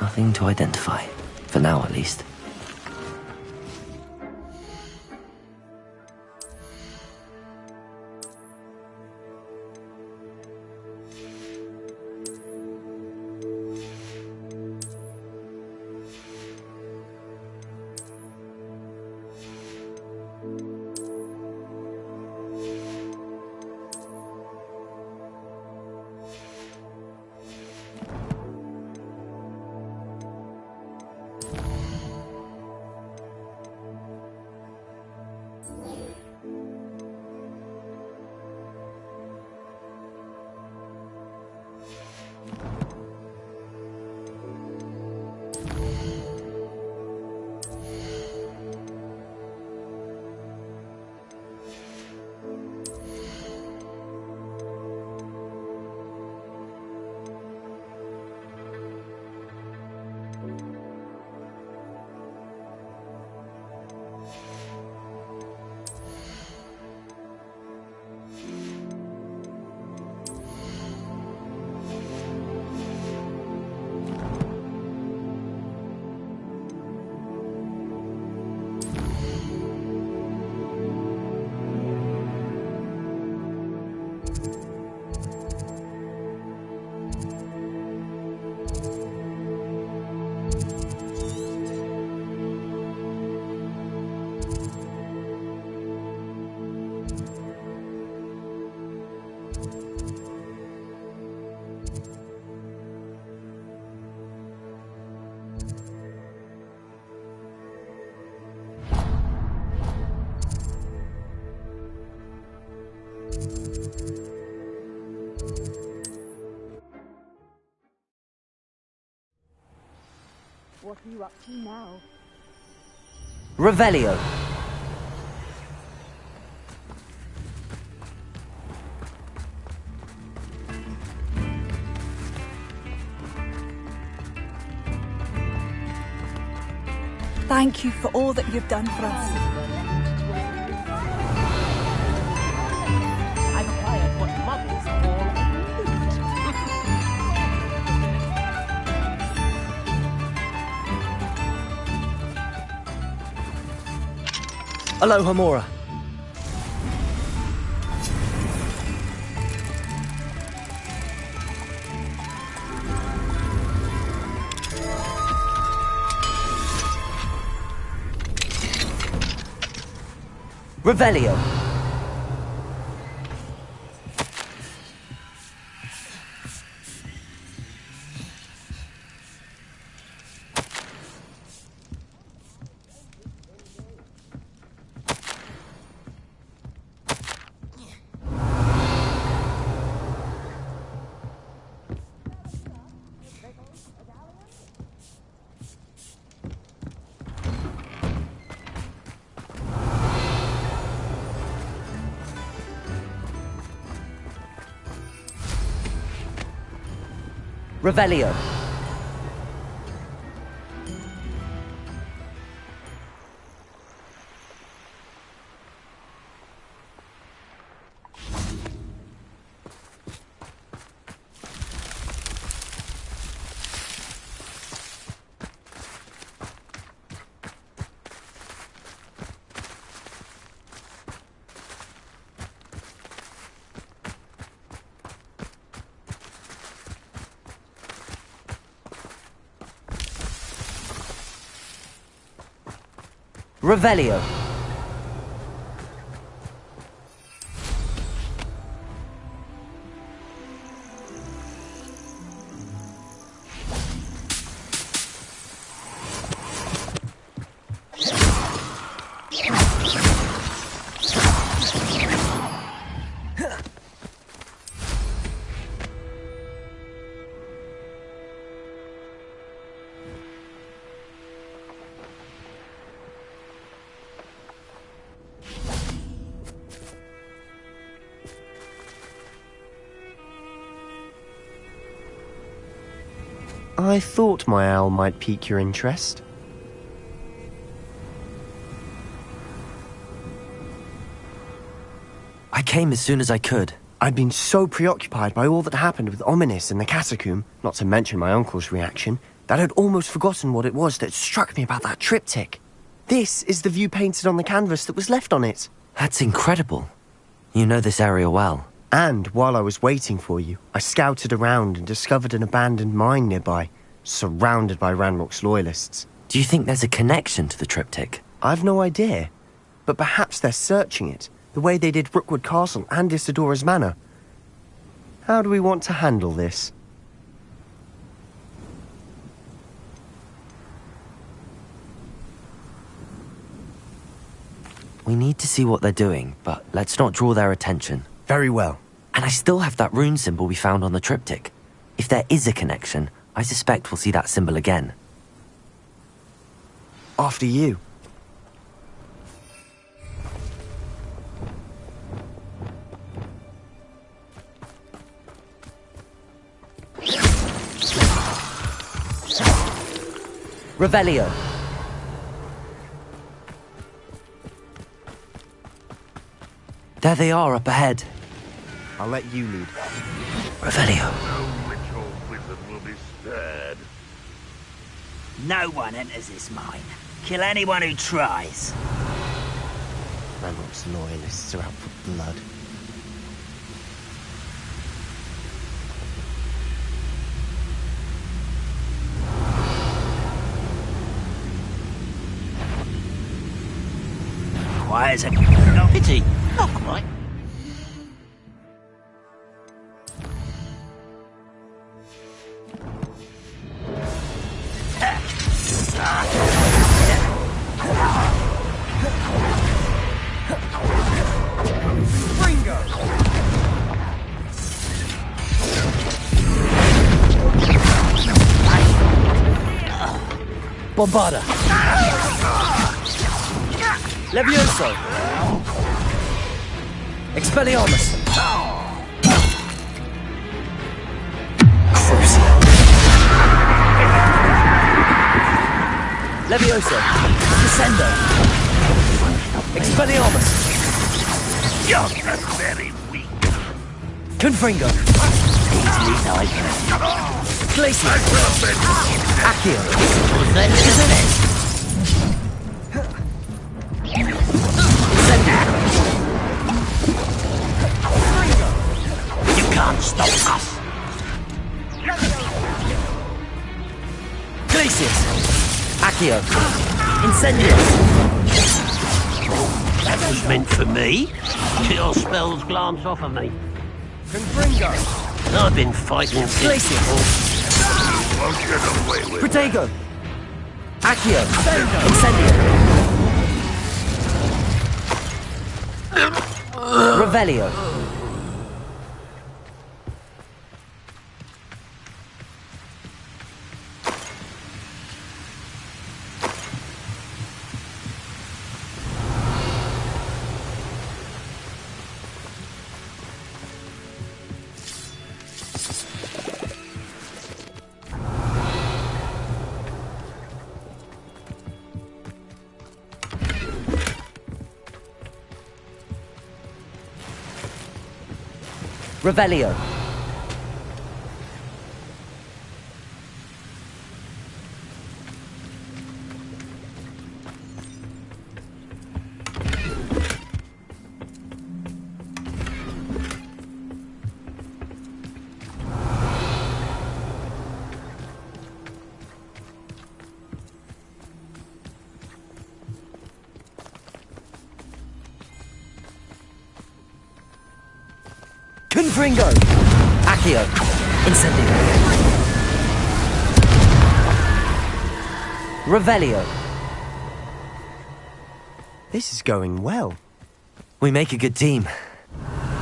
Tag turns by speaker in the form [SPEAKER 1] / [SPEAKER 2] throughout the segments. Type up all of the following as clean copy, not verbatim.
[SPEAKER 1] Nothing to identify. For now, at least.
[SPEAKER 2] What are you up to now?
[SPEAKER 1] Revelio.
[SPEAKER 2] Thank you for all that you've done for us.
[SPEAKER 3] I've acquired what mothers call
[SPEAKER 1] Aloha Mora. Revelio. Revelio. Revelio.
[SPEAKER 4] I thought my owl might pique your interest.
[SPEAKER 1] I came as soon as I could.
[SPEAKER 4] I'd been so preoccupied by all that happened with Ominis and the catacomb, not to mention my uncle's reaction, that I'd almost forgotten what it was that struck me about that triptych. This is the view painted on the canvas that was left on it.
[SPEAKER 1] That's incredible. You know this area well.
[SPEAKER 4] And while I was waiting for you, I scouted around and discovered an abandoned mine nearby, surrounded by Ranrock's loyalists.
[SPEAKER 1] Do you think there's a connection to the triptych?
[SPEAKER 4] I've no idea, but perhaps they're searching it, the way they did Rookwood Castle and Isidora's Manor. How do we want to handle this?
[SPEAKER 1] We need to see what they're doing, but let's not draw their attention.
[SPEAKER 4] Very well.
[SPEAKER 1] And I still have that rune symbol we found on the triptych. If there is a connection, I suspect we'll see that symbol again.
[SPEAKER 4] After you.
[SPEAKER 1] Revelio. There they are up ahead.
[SPEAKER 4] I'll let you lead.
[SPEAKER 1] Revelio.
[SPEAKER 5] No witch or wizard will be spared.
[SPEAKER 6] No one enters this mine. Kill anyone who tries.
[SPEAKER 4] Ranrock's loyalists are out for blood.
[SPEAKER 6] Quiet as a... No pity. Not quite.
[SPEAKER 1] Bombarda. Levioso. Expelliarmus. Crucio. Levioso. Descendo. Expelliarmus.
[SPEAKER 5] You're very weak.
[SPEAKER 1] Confringo.
[SPEAKER 6] Easily died.
[SPEAKER 1] Glacier. Accio.
[SPEAKER 6] You can't stop us.
[SPEAKER 1] Glacius. Accio. Incendio.
[SPEAKER 3] That was meant for me. Your spells glance off of me.
[SPEAKER 4] Confringo!
[SPEAKER 3] I've been fighting since
[SPEAKER 1] Glacius.
[SPEAKER 5] Won't get away with it.
[SPEAKER 1] Protego. Accio. Incendio. Revelio. Revelio. Confringo. Accio. Incendio. Revelio.
[SPEAKER 4] This is going well.
[SPEAKER 1] We make a good team.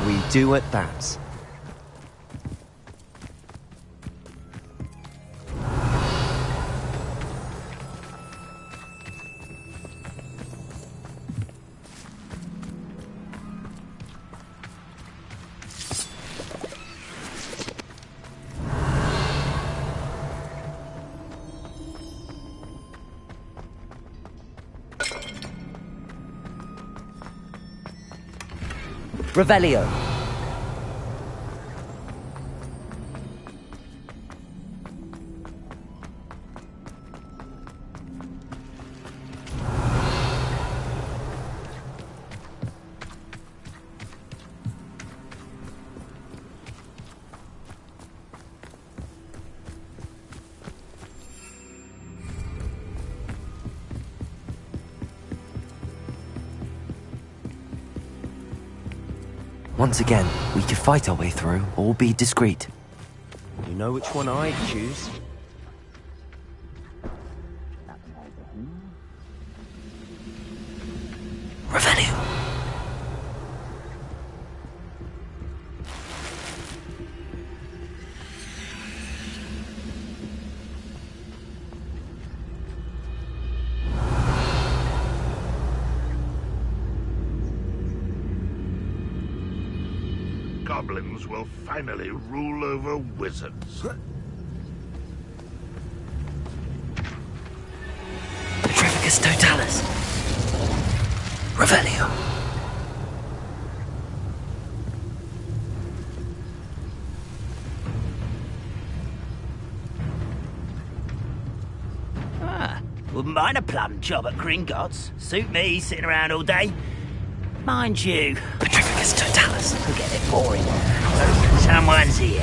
[SPEAKER 4] We do at that.
[SPEAKER 1] Revelio. Once again, we could fight our way through, or be discreet.
[SPEAKER 4] You know which one I'd choose.
[SPEAKER 1] Revelio.
[SPEAKER 5] Goblins will finally rule over wizards.
[SPEAKER 1] Petrificus Totalis. Revelio.
[SPEAKER 6] Wouldn't mind a plum job at Gringotts. Suit me, sitting around all day. Mind you,
[SPEAKER 1] Petrificus Totalis.
[SPEAKER 6] could get a bit boring. Someone's here.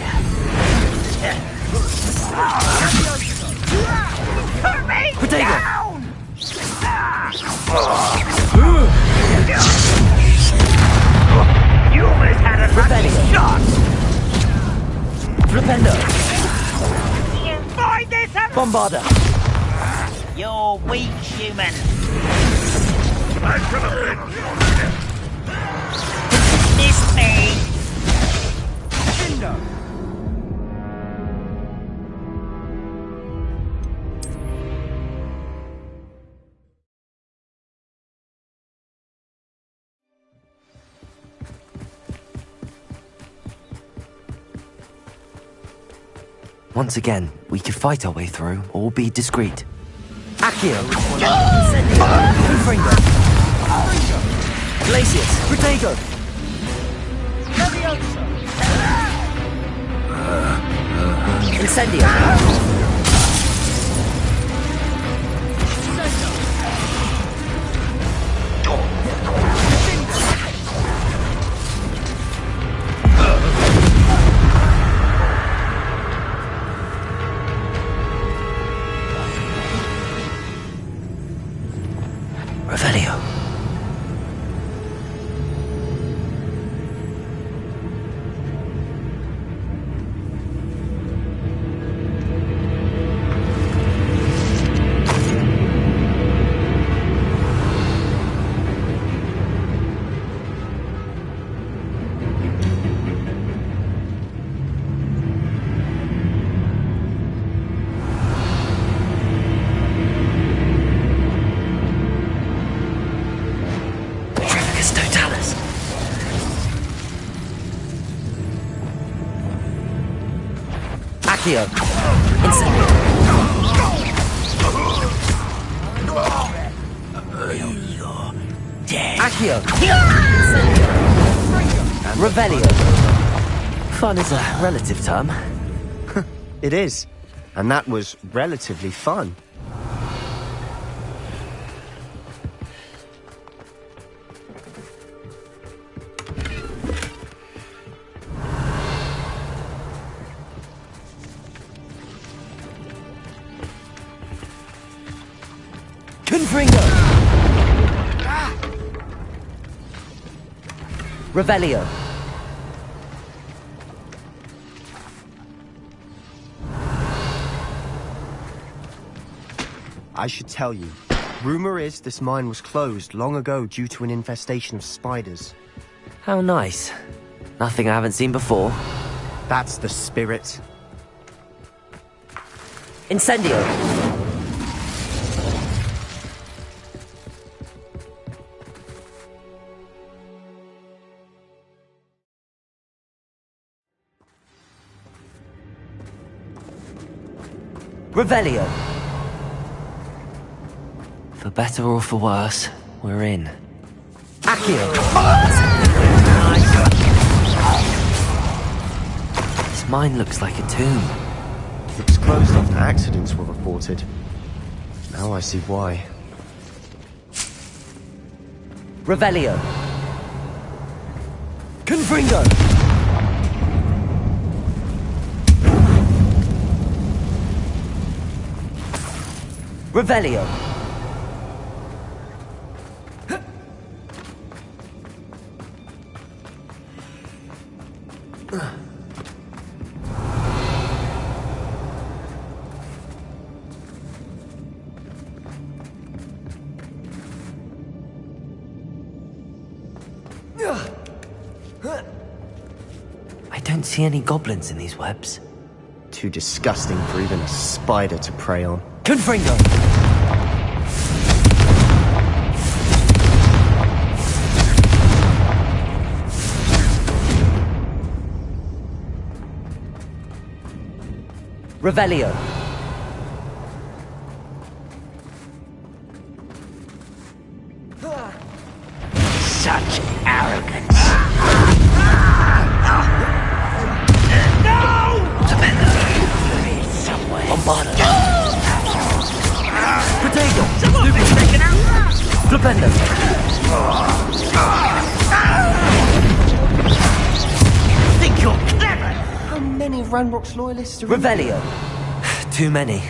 [SPEAKER 6] Put me
[SPEAKER 1] Protego.
[SPEAKER 6] down! You almost had a lucky shot!
[SPEAKER 1] Flipendo.
[SPEAKER 6] You find this
[SPEAKER 1] Bombarda.
[SPEAKER 6] You're weak, human.
[SPEAKER 5] I should have been.
[SPEAKER 6] Miss me!
[SPEAKER 1] Once again, we could fight our way through, or be discreet.
[SPEAKER 4] Accio!
[SPEAKER 1] Confringo. Glacius. Protego. Incendio. Revelio. Totalis. Accio. Incendio.
[SPEAKER 6] You're dead.
[SPEAKER 1] Accio. Incendio. Revelio. Fun is a relative term.
[SPEAKER 4] It is. And that was relatively fun.
[SPEAKER 1] Confringo. Revelio.
[SPEAKER 4] I should tell you. Rumor is this mine was closed long ago due to an infestation of spiders.
[SPEAKER 1] How nice. Nothing I haven't seen before.
[SPEAKER 4] That's the spirit.
[SPEAKER 1] Incendio. Revelio. For better or for worse, we're in. Accio. This mine looks like a tomb.
[SPEAKER 4] It was closed after accidents were reported. Now I see why.
[SPEAKER 1] Revelio. Confringo. Revelio. don't see any goblins in these webs.
[SPEAKER 4] Too disgusting for even a spider to prey on.
[SPEAKER 1] Confringo! Revelio.
[SPEAKER 6] Such arrogance. No! There is somewhere.
[SPEAKER 1] Bombarda.
[SPEAKER 6] Potato! Someone's been taken out!
[SPEAKER 1] Flipendo.
[SPEAKER 6] Think you're clever?
[SPEAKER 4] How many Ranrock's loyalists are
[SPEAKER 1] Revelio. Too many.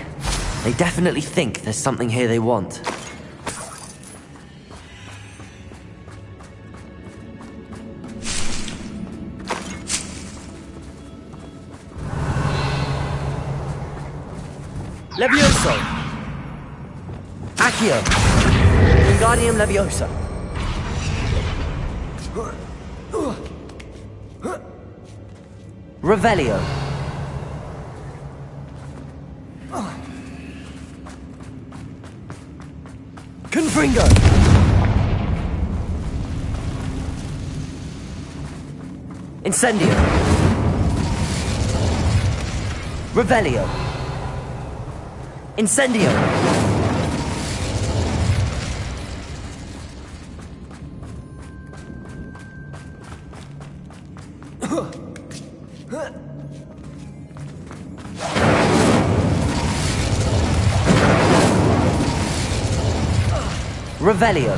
[SPEAKER 1] They definitely think there's something here they want. Levioso! Accio! Wingardium Leviosa! Revelio! Confringo! Incendio! Revelio! Incendio! Revelio!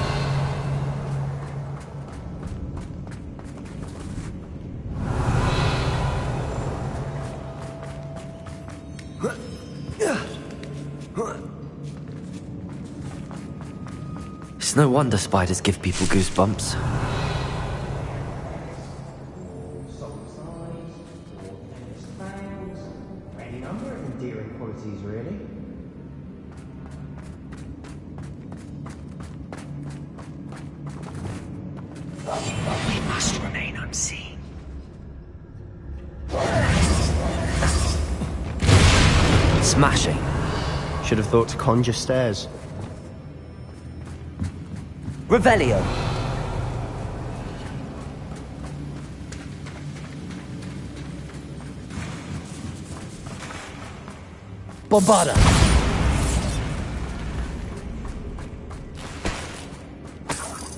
[SPEAKER 1] It's no wonder spiders give people goosebumps.
[SPEAKER 4] Any number of endearing qualities, really.
[SPEAKER 6] We must remain unseen.
[SPEAKER 1] Smashing.
[SPEAKER 4] Should have thought to conjure stairs.
[SPEAKER 1] Revelio! Bombarda!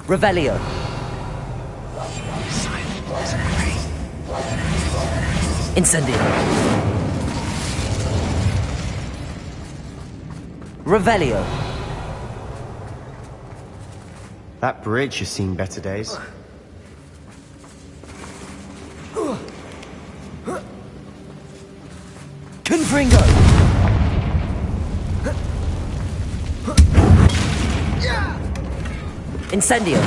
[SPEAKER 1] Revelio! Incendio! Revelio!
[SPEAKER 4] That bridge has seen better days.
[SPEAKER 1] Confringo! Incendio!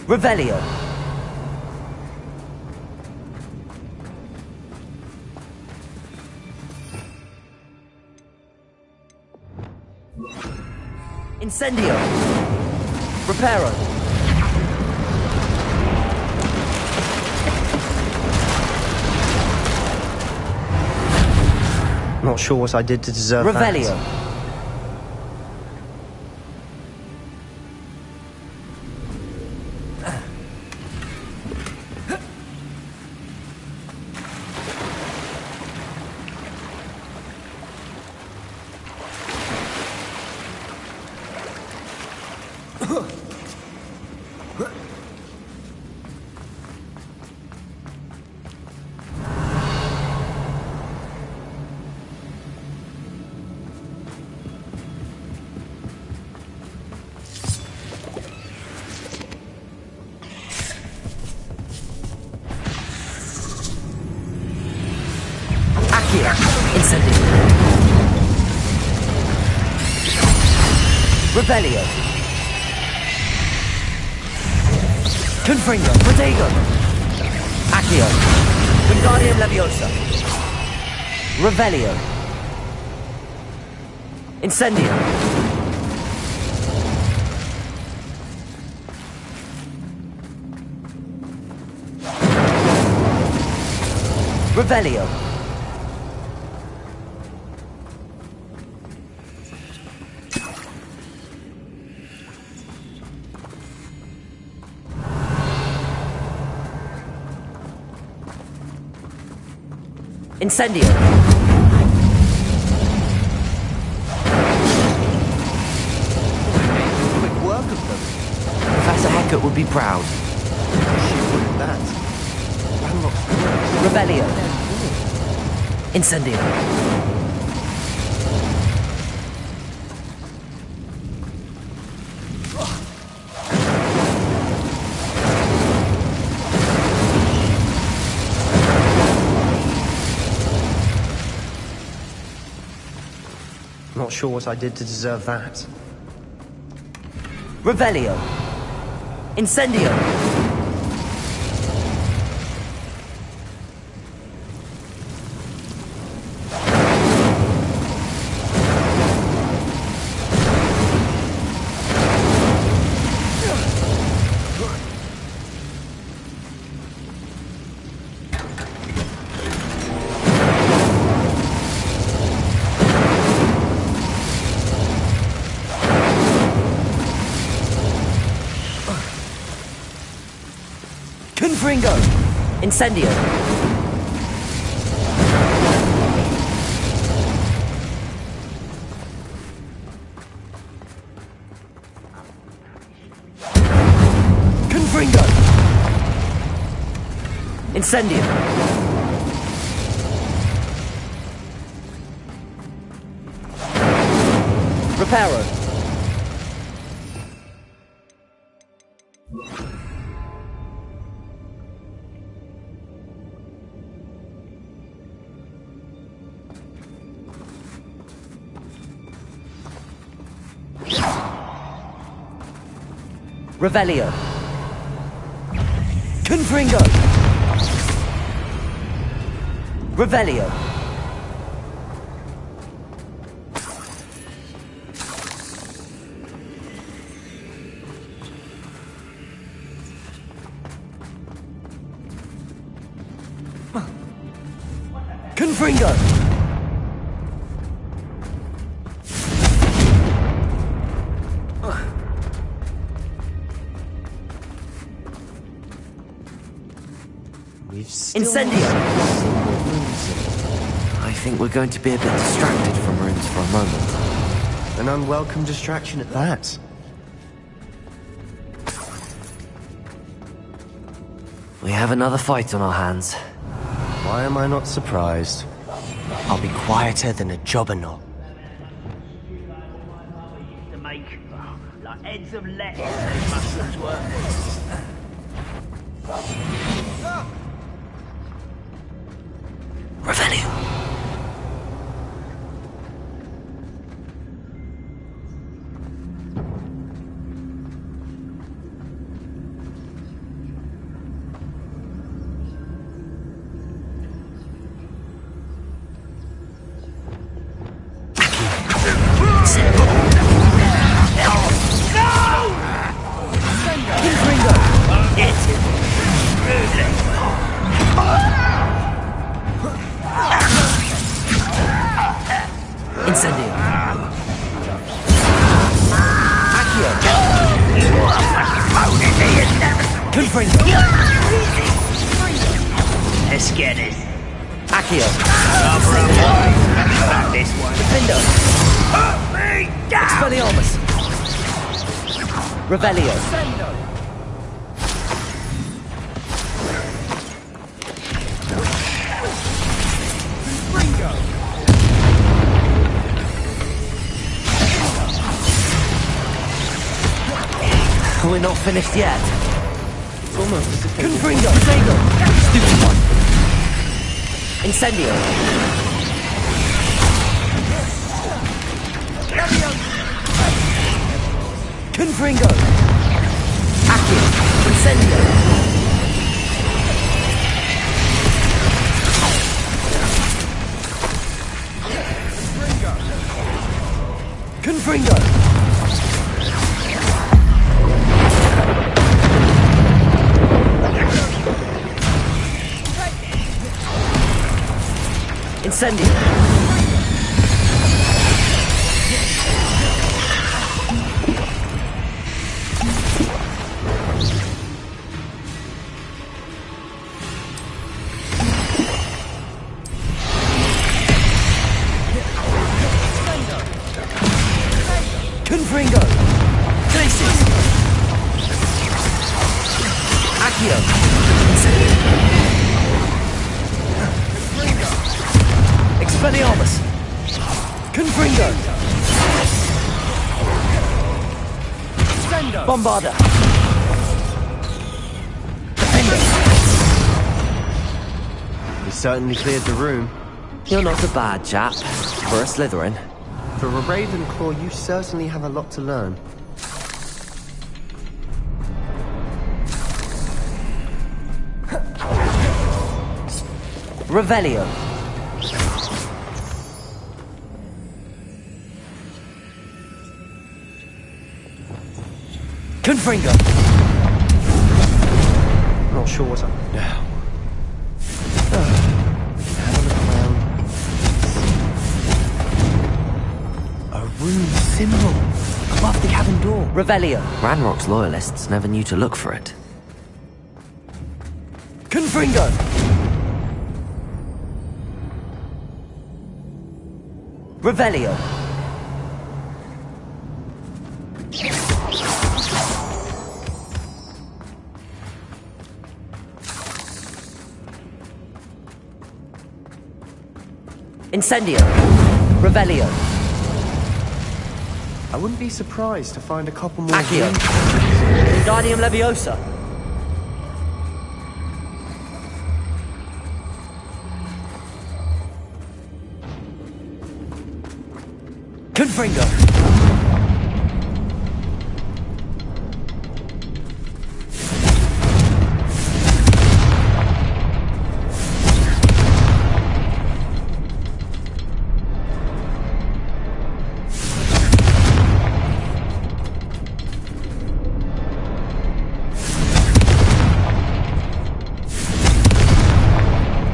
[SPEAKER 1] Revelio! Incendio! Reparo!
[SPEAKER 4] Not sure what I did to deserve
[SPEAKER 1] Revelio!
[SPEAKER 4] that.
[SPEAKER 1] Accio! Incendio! Revelio! Confringo! Protego! Accio! Wingardium Leviosa! Revelio! Incendio! Revelio. Incendio.
[SPEAKER 4] Quick work of them.
[SPEAKER 1] Professor Hecat would be proud.
[SPEAKER 4] She would at that. Ranrock's
[SPEAKER 1] Revelio. Incendio.
[SPEAKER 4] Not sure what I did to deserve that.
[SPEAKER 1] Revelio. Incendio. Confringo. Incendio. Confringo. Incendio. Reparo. Revelio. Confringo. Revelio. Confringo. Incendio. I think we're going to be a bit distracted from runes for a moment.
[SPEAKER 4] An unwelcome distraction at that.
[SPEAKER 1] We have another fight on our hands.
[SPEAKER 4] Why am I not surprised? I'll be quieter than a jobberknoll.
[SPEAKER 6] To make, like heads of lettuce, those mushrooms were.
[SPEAKER 1] Revelio. Incendio. Accio. Confringo.
[SPEAKER 6] Let's get it.
[SPEAKER 1] Accio.
[SPEAKER 6] Cover up wide. Back this one.
[SPEAKER 1] Defendo.
[SPEAKER 6] Me down!
[SPEAKER 1] Expelliarmus. Revelio. We're not finished yet.
[SPEAKER 4] It's almost as if they
[SPEAKER 1] Confringo. Sego. Stupid one. Incendio. Confringo. Accio. Incendio. Confringo.
[SPEAKER 6] Incendio! Confringo! Glacis! Accio! Expelliarmus! Confringo! Bombarda! Defender!
[SPEAKER 4] We certainly cleared the room.
[SPEAKER 1] You're not a bad chap for a Slytherin.
[SPEAKER 4] For a Ravenclaw, you certainly have a lot to learn.
[SPEAKER 1] Revelio.
[SPEAKER 6] Confringo!
[SPEAKER 4] Not sure what's up now. Have a look around. A rune symbol above the cabin door.
[SPEAKER 1] Revelio. Ranrock's loyalists never knew to look for it.
[SPEAKER 6] Confringo! Revelio. Incendio. Revelio.
[SPEAKER 4] I wouldn't be surprised to find a couple more.
[SPEAKER 6] Accio.
[SPEAKER 4] runes.
[SPEAKER 6] Wingardium Leviosa. Confringo.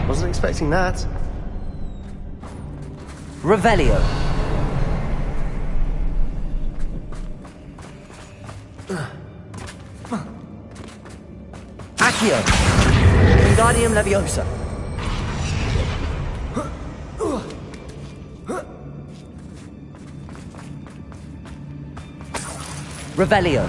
[SPEAKER 4] Wasn't expecting that.
[SPEAKER 6] Revelio. Accio. Wingardium Leviosa. Revelio.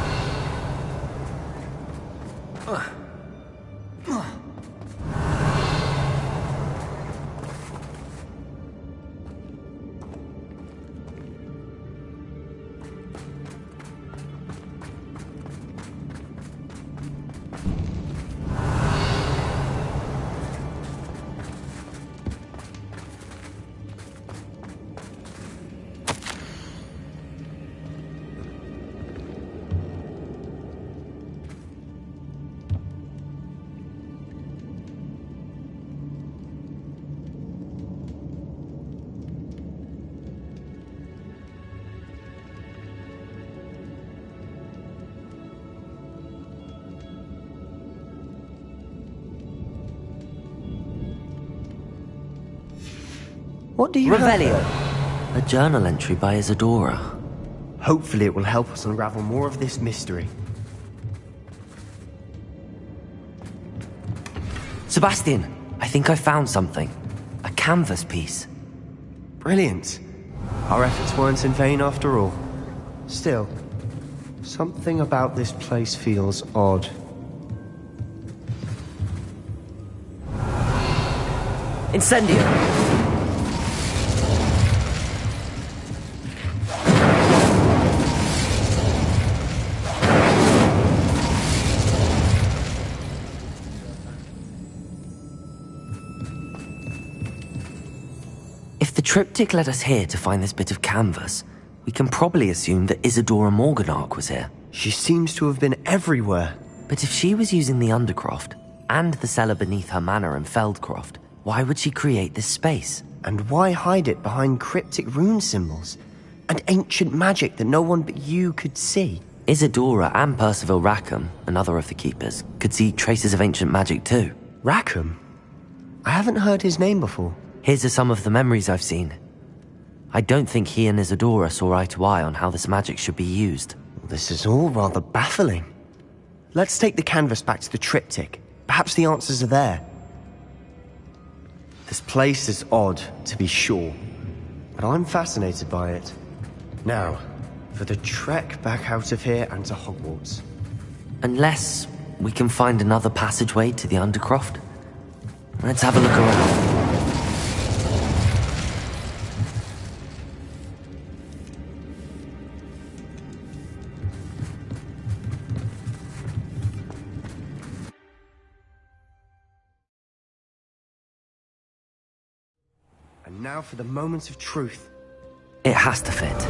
[SPEAKER 4] What do you
[SPEAKER 6] Revelio.
[SPEAKER 4] have?
[SPEAKER 1] A journal entry by Isadora.
[SPEAKER 4] Hopefully it will help us unravel more of this mystery.
[SPEAKER 1] Sebastian, I think I found something. A canvas piece.
[SPEAKER 4] Brilliant. Our efforts weren't in vain after all. Still, something about this place feels odd.
[SPEAKER 6] Incendio.
[SPEAKER 1] If the triptych led us here to find this bit of canvas, we can probably assume that Isadora Morganach was here.
[SPEAKER 4] She seems to have been everywhere.
[SPEAKER 1] But if she was using the Undercroft, and the cellar beneath her manor in Feldcroft, why would she create this space?
[SPEAKER 4] And why hide it behind cryptic rune symbols? And ancient magic that no one but you could see?
[SPEAKER 1] Isadora and Percival Rackham, another of the Keepers, could see traces of ancient magic too.
[SPEAKER 4] Rackham? I haven't heard his name before.
[SPEAKER 1] Here's are some of the memories I've seen. I don't think he and Isadora saw eye to eye on how this magic should be used.
[SPEAKER 4] This is all rather baffling. Let's take the canvas back to the triptych. Perhaps the answers are there. This place is odd, to be sure, but I'm fascinated by it. Now, for the trek back out of here and to Hogwarts.
[SPEAKER 1] Unless we can find another passageway to the Undercroft. Let's have a look around.
[SPEAKER 4] And now for the moment of truth.
[SPEAKER 1] It has to fit.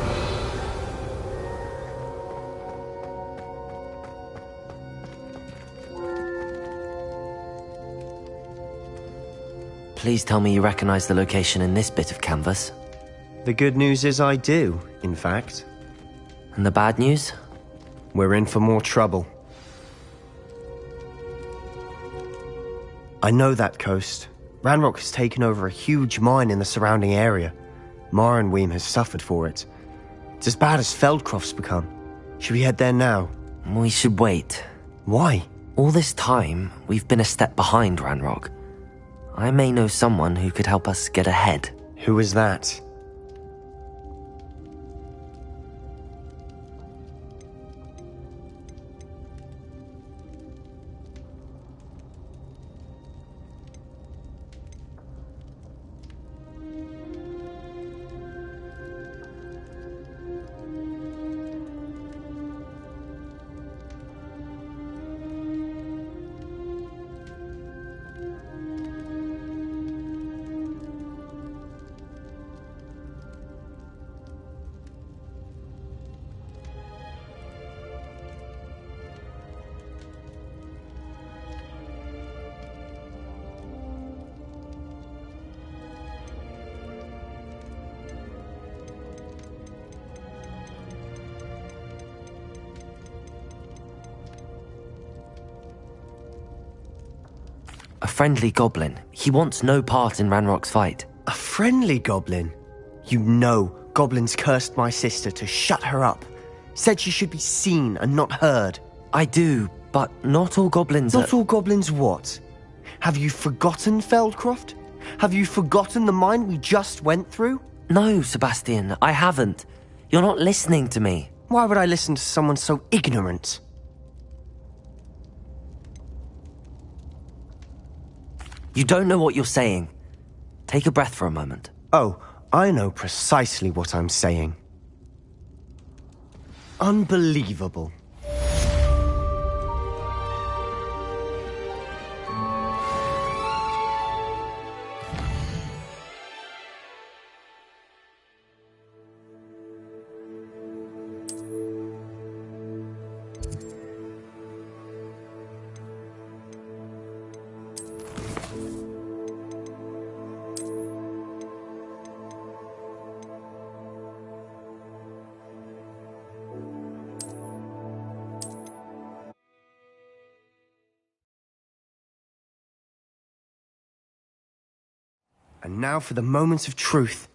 [SPEAKER 1] Please tell me you recognize the location in this bit of canvas.
[SPEAKER 4] The good news is I do, in fact.
[SPEAKER 1] And the bad news?
[SPEAKER 4] We're in for more trouble. I know that coast. Ranrock has taken over a huge mine in the surrounding area. Marenweem has suffered for it. It's as bad as Feldcroft's become. Should we head there now?
[SPEAKER 1] We should wait.
[SPEAKER 4] Why?
[SPEAKER 1] All this time, we've been a step behind Ranrock. I may know someone who could help us get ahead.
[SPEAKER 4] Who is that?
[SPEAKER 1] A friendly goblin. He wants no part in Ranrock's fight.
[SPEAKER 4] A friendly goblin? You know goblins cursed my sister to shut her up. Said she should be seen and not heard.
[SPEAKER 1] I do, but not all goblins
[SPEAKER 4] Not all goblins what? Have you forgotten Feldcroft? Have you forgotten the mine we just went through?
[SPEAKER 1] No, Sebastian, I haven't. You're not listening to me.
[SPEAKER 4] Why would I listen to someone so ignorant?
[SPEAKER 1] You don't know what you're saying. Take a breath for a moment.
[SPEAKER 4] Oh, I know precisely what I'm saying. Unbelievable. And now for the moment of truth.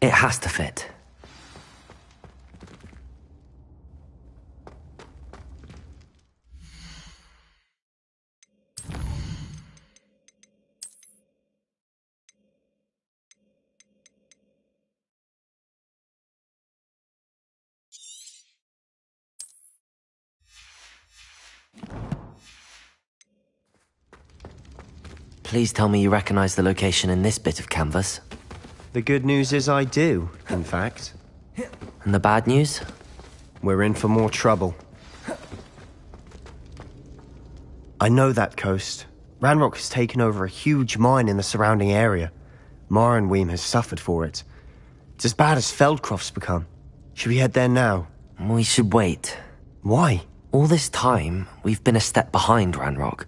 [SPEAKER 1] It has to fit. Please tell me you recognize the location in this bit of canvas.
[SPEAKER 4] The good news is I do, in fact.
[SPEAKER 1] And the bad news?
[SPEAKER 4] We're in for more trouble. I know that coast. Ranrock has taken over a huge mine in the surrounding area. Marenweem has suffered for it. It's as bad as Feldcroft's become. Should we head there now?
[SPEAKER 1] We should wait.
[SPEAKER 4] Why?
[SPEAKER 1] All this time, we've been a step behind Ranrock.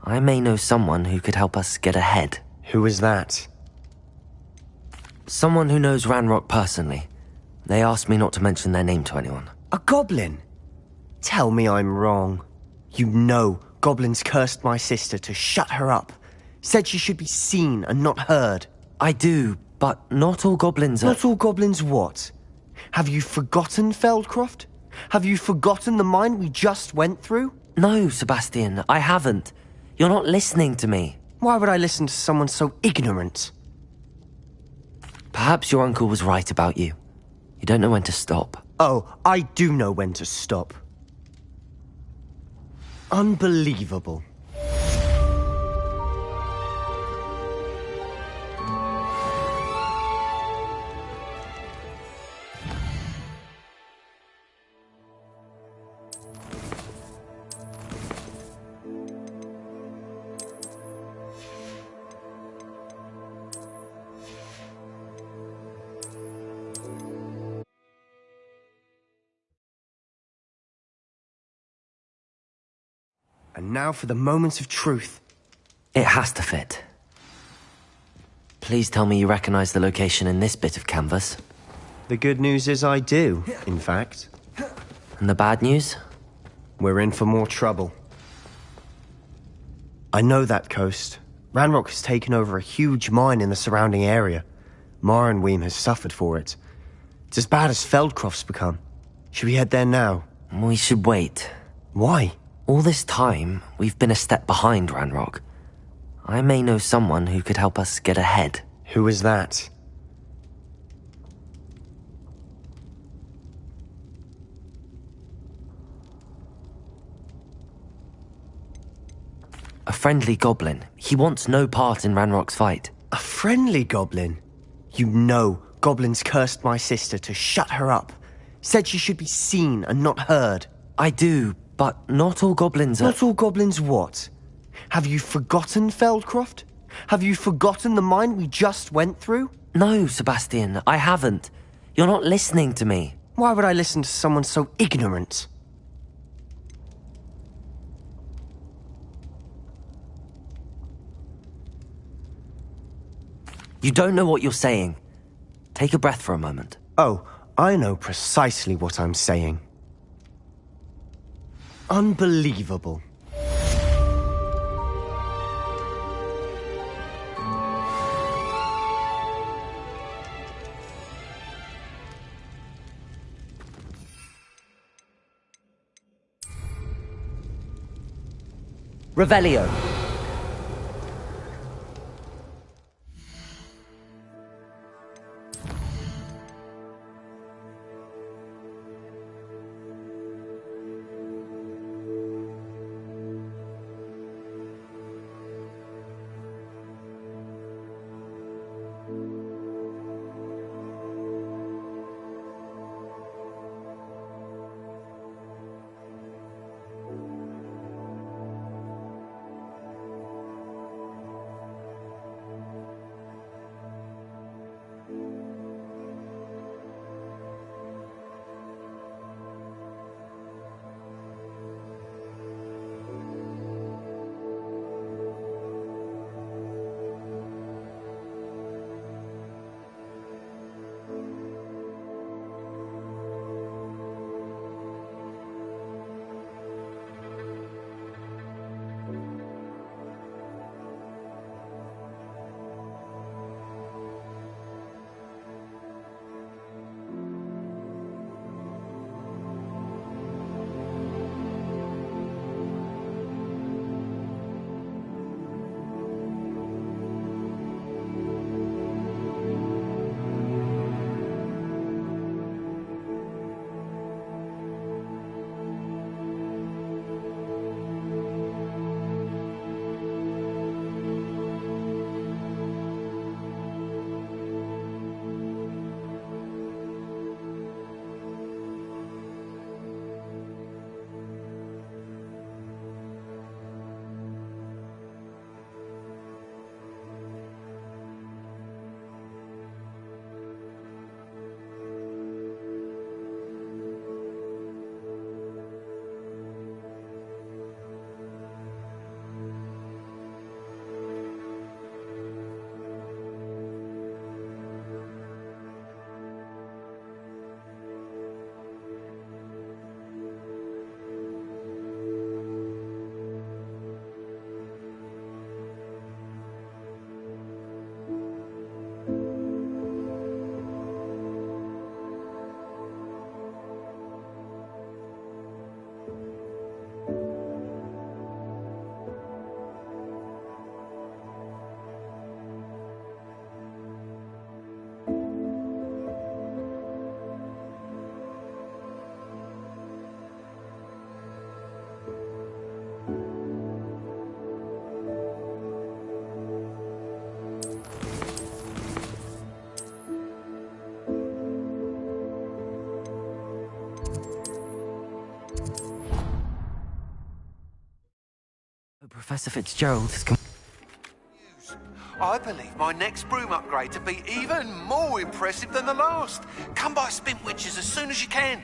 [SPEAKER 1] I may know someone who could help us get ahead.
[SPEAKER 4] Who is that?
[SPEAKER 1] Someone who knows Ranrock personally. They asked me not to mention their name to anyone.
[SPEAKER 4] A goblin? Tell me I'm wrong. You know goblins cursed my sister to shut her up. Said she should be seen and not heard.
[SPEAKER 1] I do, but not all goblins are...
[SPEAKER 4] Not all goblins what? Have you forgotten Feldcroft? Have you forgotten the mine we just went through?
[SPEAKER 1] No, Sebastian, I haven't. You're not listening to me.
[SPEAKER 4] Why would I listen to someone so ignorant?
[SPEAKER 1] Perhaps your uncle was right about you. You don't know when to stop.
[SPEAKER 4] Oh, I do know when to stop. Unbelievable. And now for the moments of truth.
[SPEAKER 1] It has to fit. Please tell me you recognize the location in this bit of canvas.
[SPEAKER 4] The good news is I do, in fact.
[SPEAKER 1] And the bad news?
[SPEAKER 4] We're in for more trouble. I know that coast. Ranrock has taken over a huge mine in the surrounding area. Weem has suffered for it. It's as bad as Feldcroft's become. Should we head there now?
[SPEAKER 1] We should wait.
[SPEAKER 4] Why?
[SPEAKER 1] All this time, we've been a step behind Ranrock. I may know someone who could help us get ahead.
[SPEAKER 4] Who is that?
[SPEAKER 1] A friendly goblin. He wants no part in Ranrock's fight.
[SPEAKER 4] A friendly goblin? You know, goblins cursed my sister to shut her up. Said she should be seen and not heard.
[SPEAKER 1] I do, but not all goblins are...
[SPEAKER 4] Not all goblins what? Have you forgotten Feldcroft? Have you forgotten the mine we just went through?
[SPEAKER 1] No, Sebastian, I haven't. You're not listening to me.
[SPEAKER 4] Why would I listen to someone so ignorant?
[SPEAKER 1] You don't know what you're saying. Take a breath for a moment.
[SPEAKER 4] Oh, I know precisely what I'm saying. Unbelievable.
[SPEAKER 1] Revelio. Professor Fitzgerald has
[SPEAKER 7] I believe my next broom upgrade to be even more impressive than the last. Come by Spintwitches as soon as you can.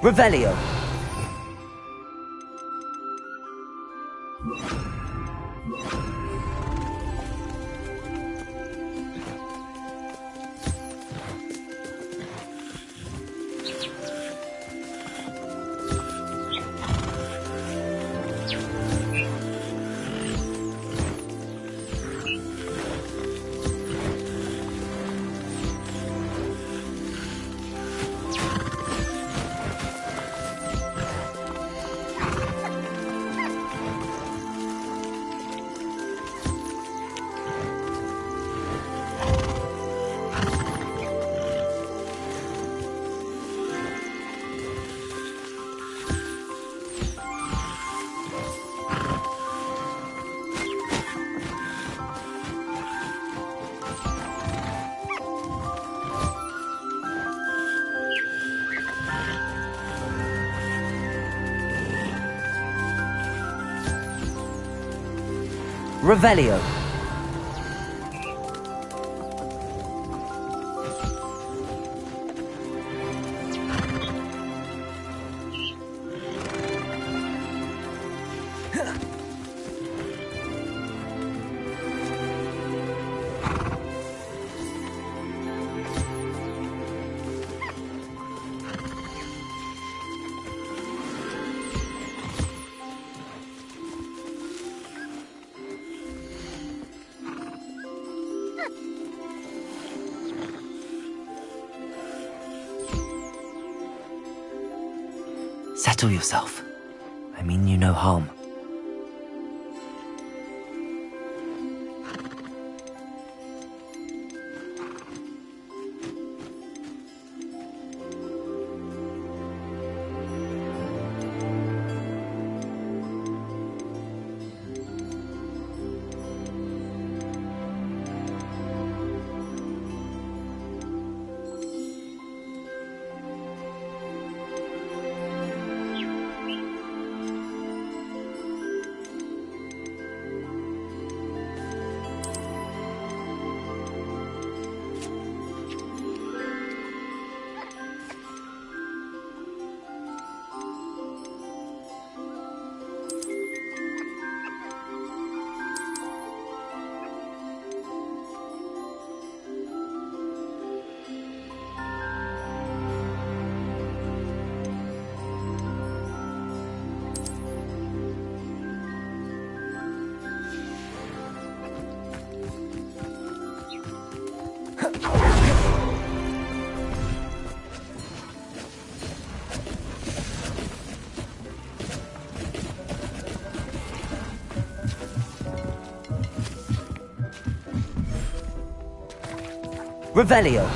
[SPEAKER 1] Revelio. Revelio. Settle yourself. I mean you no harm.
[SPEAKER 6] Revelio.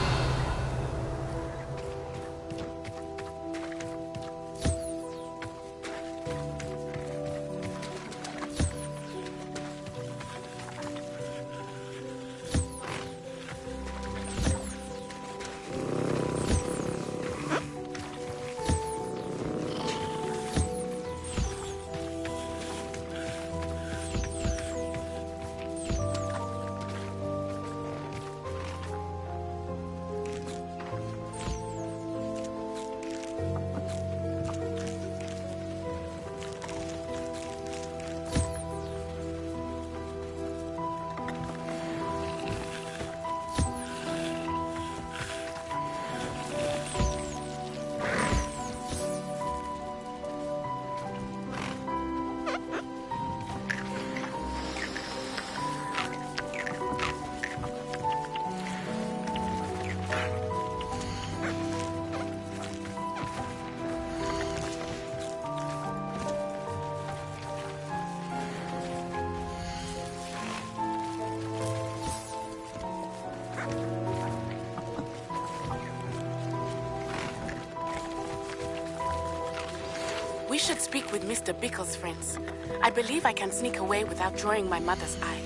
[SPEAKER 8] We should speak with Mr. Bickle's friends. I believe I can sneak away without drawing my mother's eye.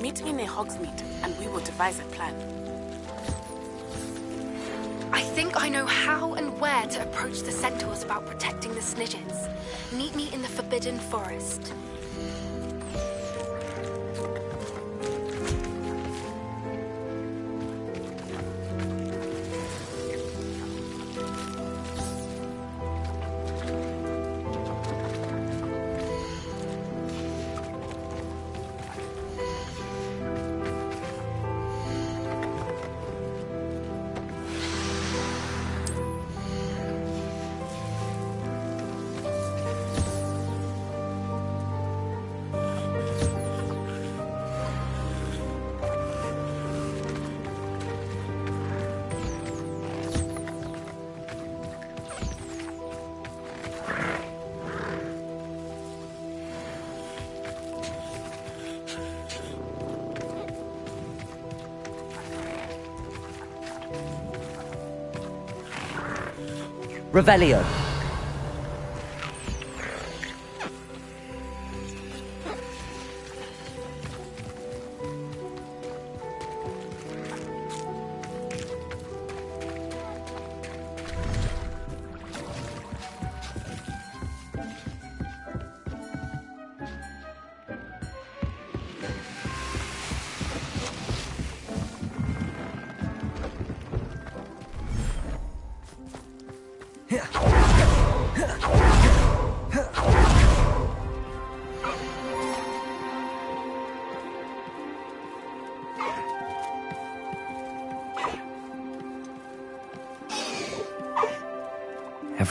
[SPEAKER 8] Meet me near Hogsmeade, and we will devise a plan.
[SPEAKER 9] I think I know how and where to approach the centaurs about protecting the Snidgets. Meet me in the Forbidden Forest.
[SPEAKER 6] Revelio.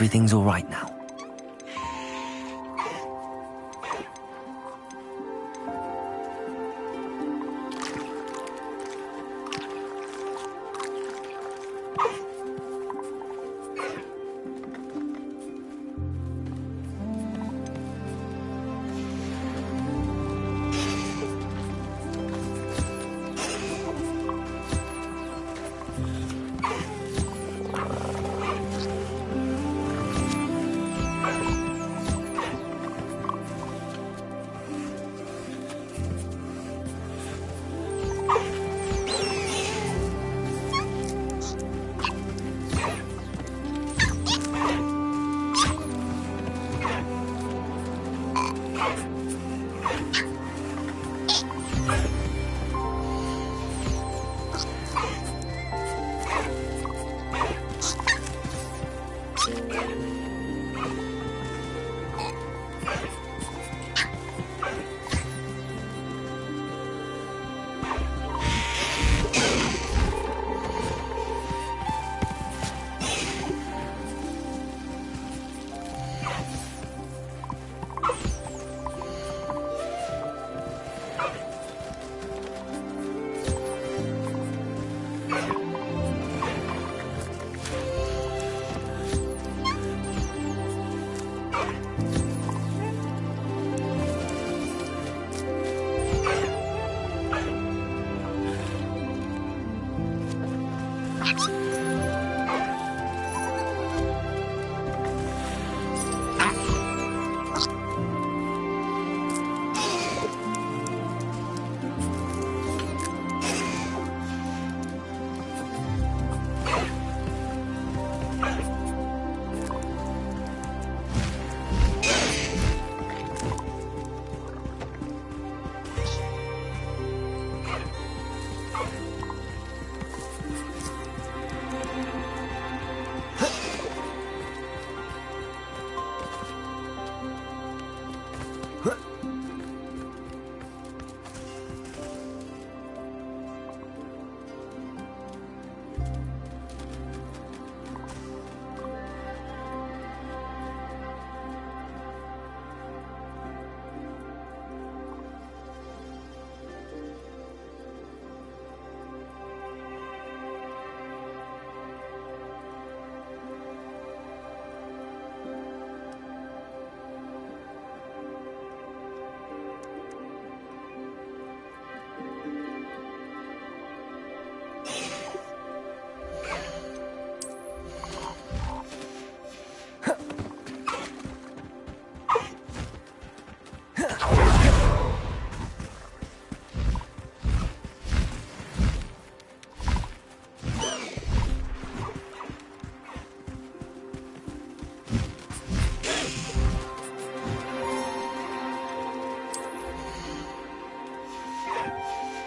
[SPEAKER 1] Everything's all right now.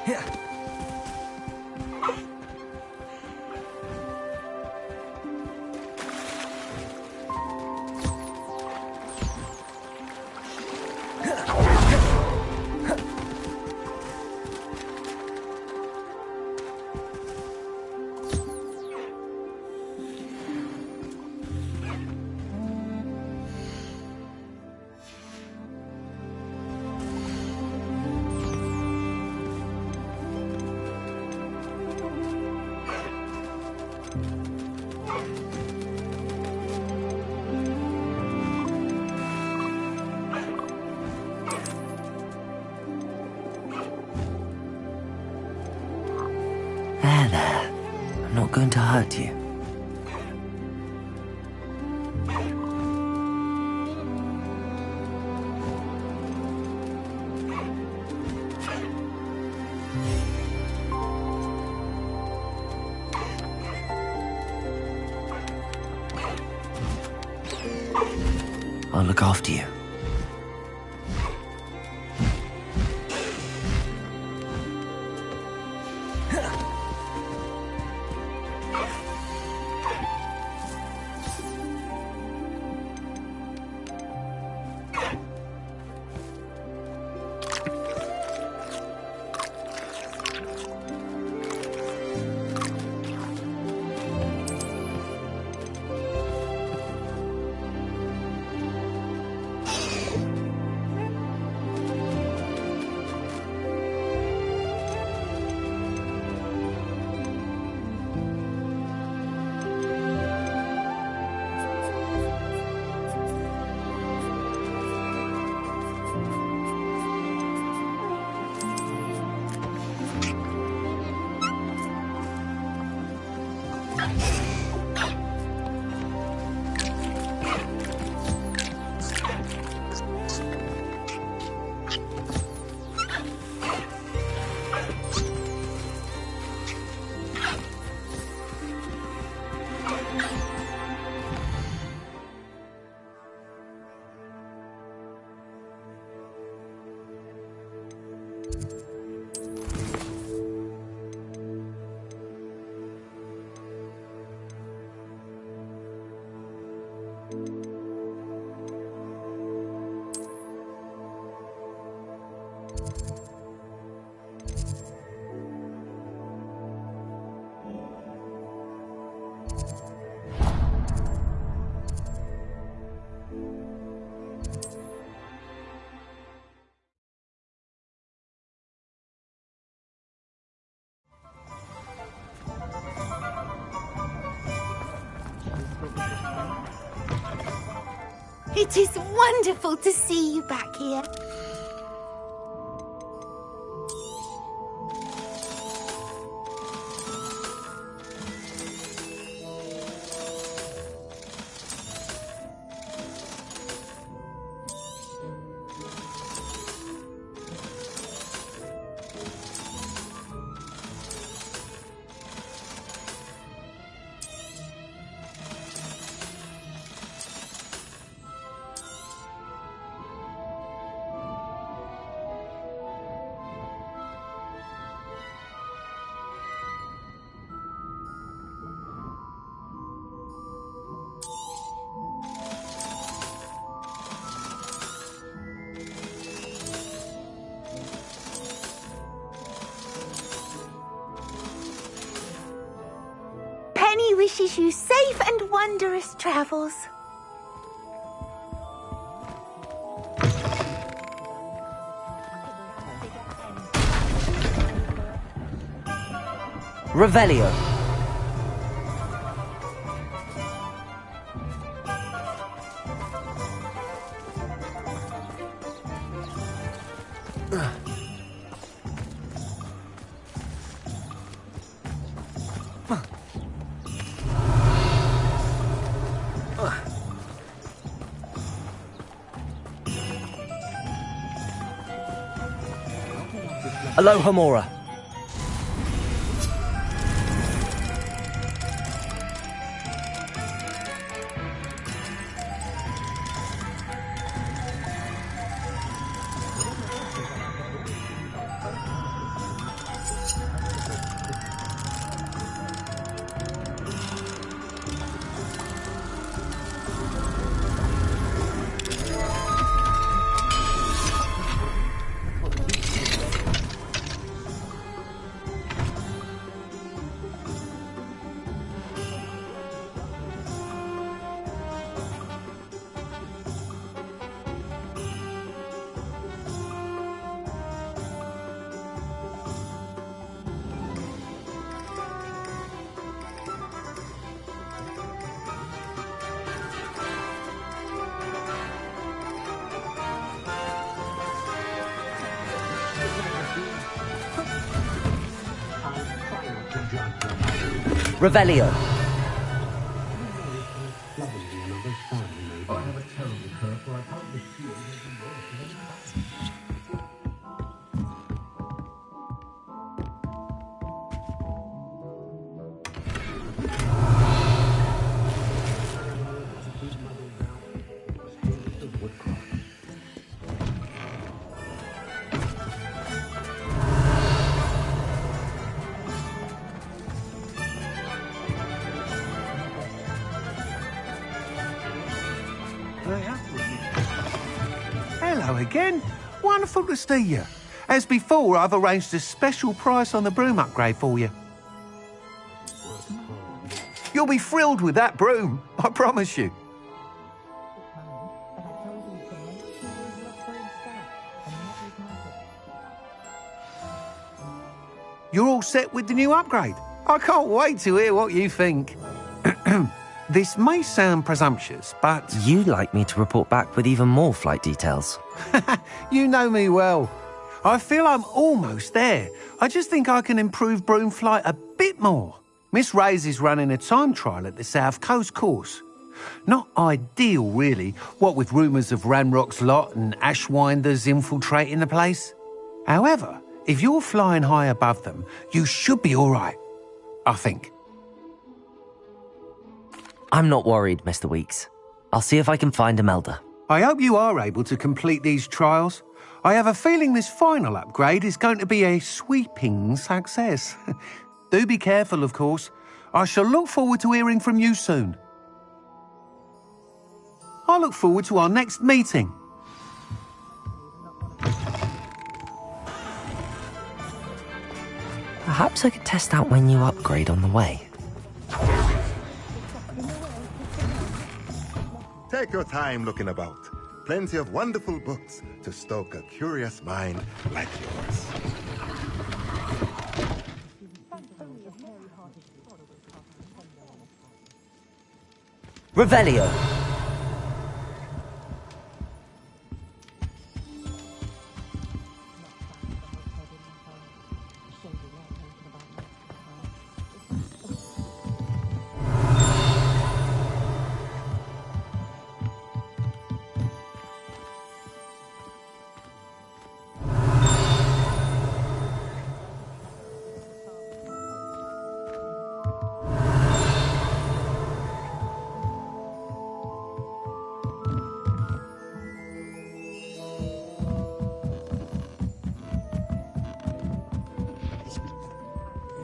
[SPEAKER 1] There. I'm not going to hurt you. I'll look after you.
[SPEAKER 10] It is wonderful to see you back here. Penny wishes you safe and wondrous travels.
[SPEAKER 1] Revelio. Aloha Mora. Revelio.
[SPEAKER 7] Hello again. Wonderful to see you. As before, I've arranged a special price on the broom upgrade for you. You'll be thrilled with that broom, I promise you. You're all set with the new upgrade. I can't wait to hear what you think. This may sound presumptuous, but...
[SPEAKER 1] You'd like me to report back with even more flight details.
[SPEAKER 7] You know me well. I feel I'm almost there. I just think I can improve broom flight a bit more. Miss Ray's is running a time trial at the South Coast course. Not ideal, really, what with rumours of Ranrock's lot and Ashwinders infiltrating the place. However, if you're flying high above them, you should be all right, I think.
[SPEAKER 1] I'm not worried, Mr. Weeks. I'll see if I can find Imelda.
[SPEAKER 7] I hope you are able to complete these trials. I have a feeling this final upgrade is going to be a sweeping success. Do be careful, of course. I shall look forward to hearing from you soon. I look forward to our next meeting.
[SPEAKER 1] Perhaps I could test out my new upgrade on the way.
[SPEAKER 5] Take your time looking about. Plenty of wonderful books to stoke a curious mind like yours.
[SPEAKER 1] Revelio.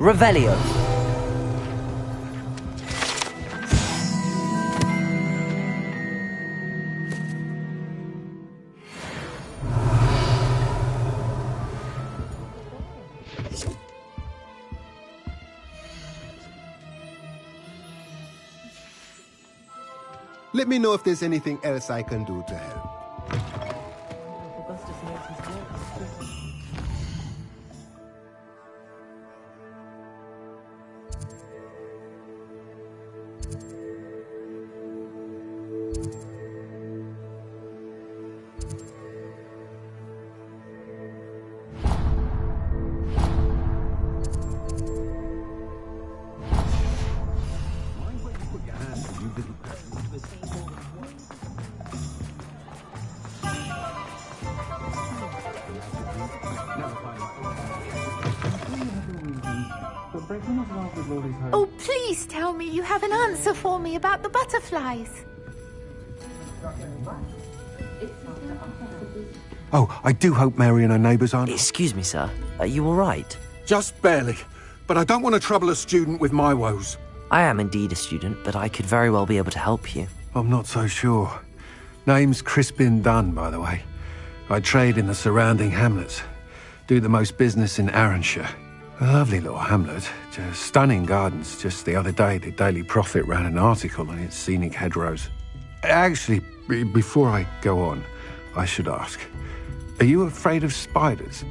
[SPEAKER 1] Revelio.
[SPEAKER 11] Let me know if there's anything else I can do to help.
[SPEAKER 10] Oh, please tell me you have an answer for me about the butterflies.
[SPEAKER 7] Oh, I do hope Mary and her neighbours aren't...
[SPEAKER 1] Excuse me, sir. Are you all right?
[SPEAKER 7] Just barely. But I don't want to trouble a student with my woes.
[SPEAKER 1] I am indeed a student, but I could very well be able to help you.
[SPEAKER 7] I'm not so sure. Name's Crispin Dunn, by the way. I trade in the surrounding hamlets. Do the most business in Arranshire. A lovely little hamlet. Just stunning gardens. Just the other day, the Daily Prophet ran an article on its scenic hedgerows. Actually, before I go on, I should ask, are you afraid of spiders?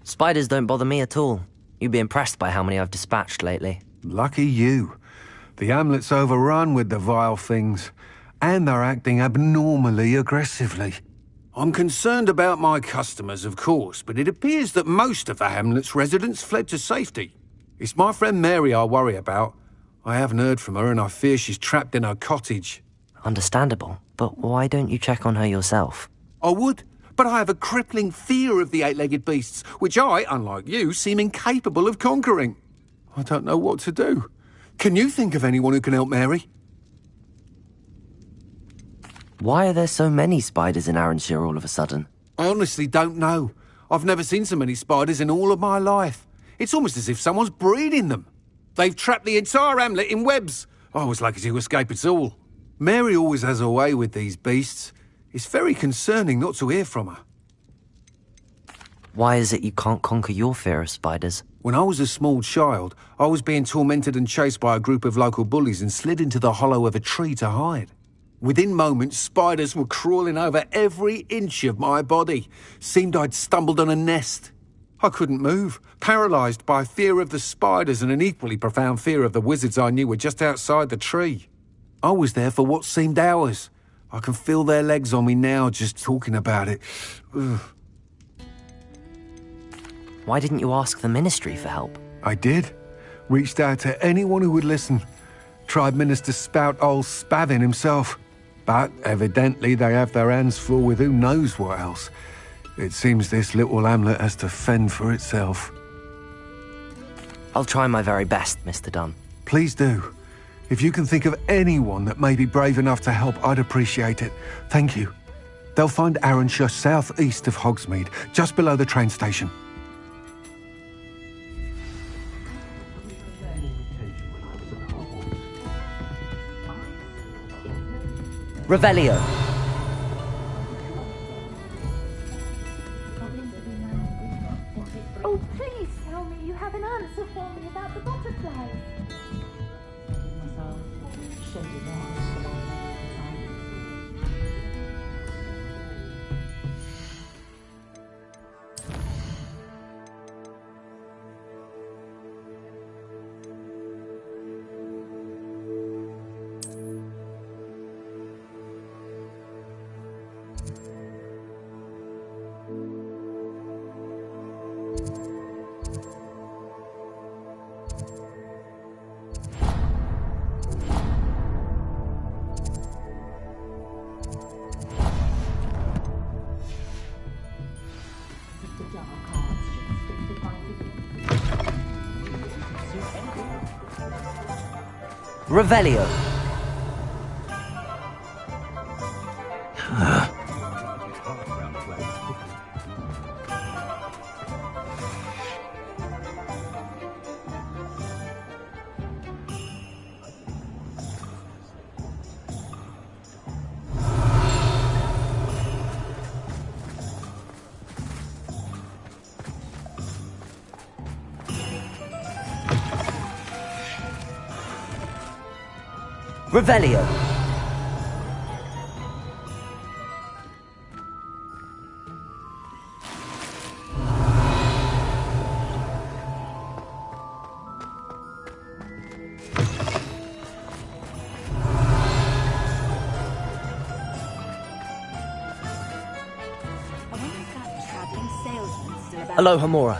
[SPEAKER 1] Spiders don't bother me at all. You'd be impressed by how many I've dispatched lately.
[SPEAKER 7] Lucky you. The hamlet's overrun with the vile things, and they're acting abnormally aggressively. I'm concerned about my customers, of course, but it appears that most of the hamlet's residents fled to safety. It's my friend Mary I worry about. I haven't heard from her, and I fear she's trapped in her cottage.
[SPEAKER 1] Understandable, but why don't you check on her yourself?
[SPEAKER 7] I would, but I have a crippling fear of the eight-legged beasts, which I, unlike you, seem incapable of conquering. I don't know what to do. Can you think of anyone who can help Mary?
[SPEAKER 1] Why are there so many spiders in Arranshire all of a sudden?
[SPEAKER 7] I honestly don't know. I've never seen so many spiders in all of my life. It's almost as if someone's breeding them. They've trapped the entire hamlet in webs. I was lucky to escape it all. Mary always has a way with these beasts. It's very concerning not to hear from her.
[SPEAKER 1] Why is it you can't conquer your fear of spiders?
[SPEAKER 7] When I was a small child, I was being tormented and chased by a group of local bullies and slid into the hollow of a tree to hide. Within moments, spiders were crawling over every inch of my body. Seemed I'd stumbled on a nest. I couldn't move, paralysed by fear of the spiders and an equally profound fear of the wizards I knew were just outside the tree. I was there for what seemed hours. I can feel their legs on me now just talking about it. Ugh.
[SPEAKER 1] Why didn't you ask the ministry for help?
[SPEAKER 7] I did. Reached out to anyone who would listen. Tried Minister Spout old Spavin himself. But evidently they have their hands full with who knows what else. It seems this little hamlet has to fend for itself.
[SPEAKER 1] I'll try my very best, Mr. Dunn.
[SPEAKER 7] Please do. If you can think of anyone that may be brave enough to help, I'd appreciate it. Thank you. They'll find Arranshire southeast of Hogsmeade, just below the train station.
[SPEAKER 1] Revelio.
[SPEAKER 10] Oh, please tell me you have an answer for me about the butterflies.
[SPEAKER 1] Revelio. Revelio. Hello, Hamora.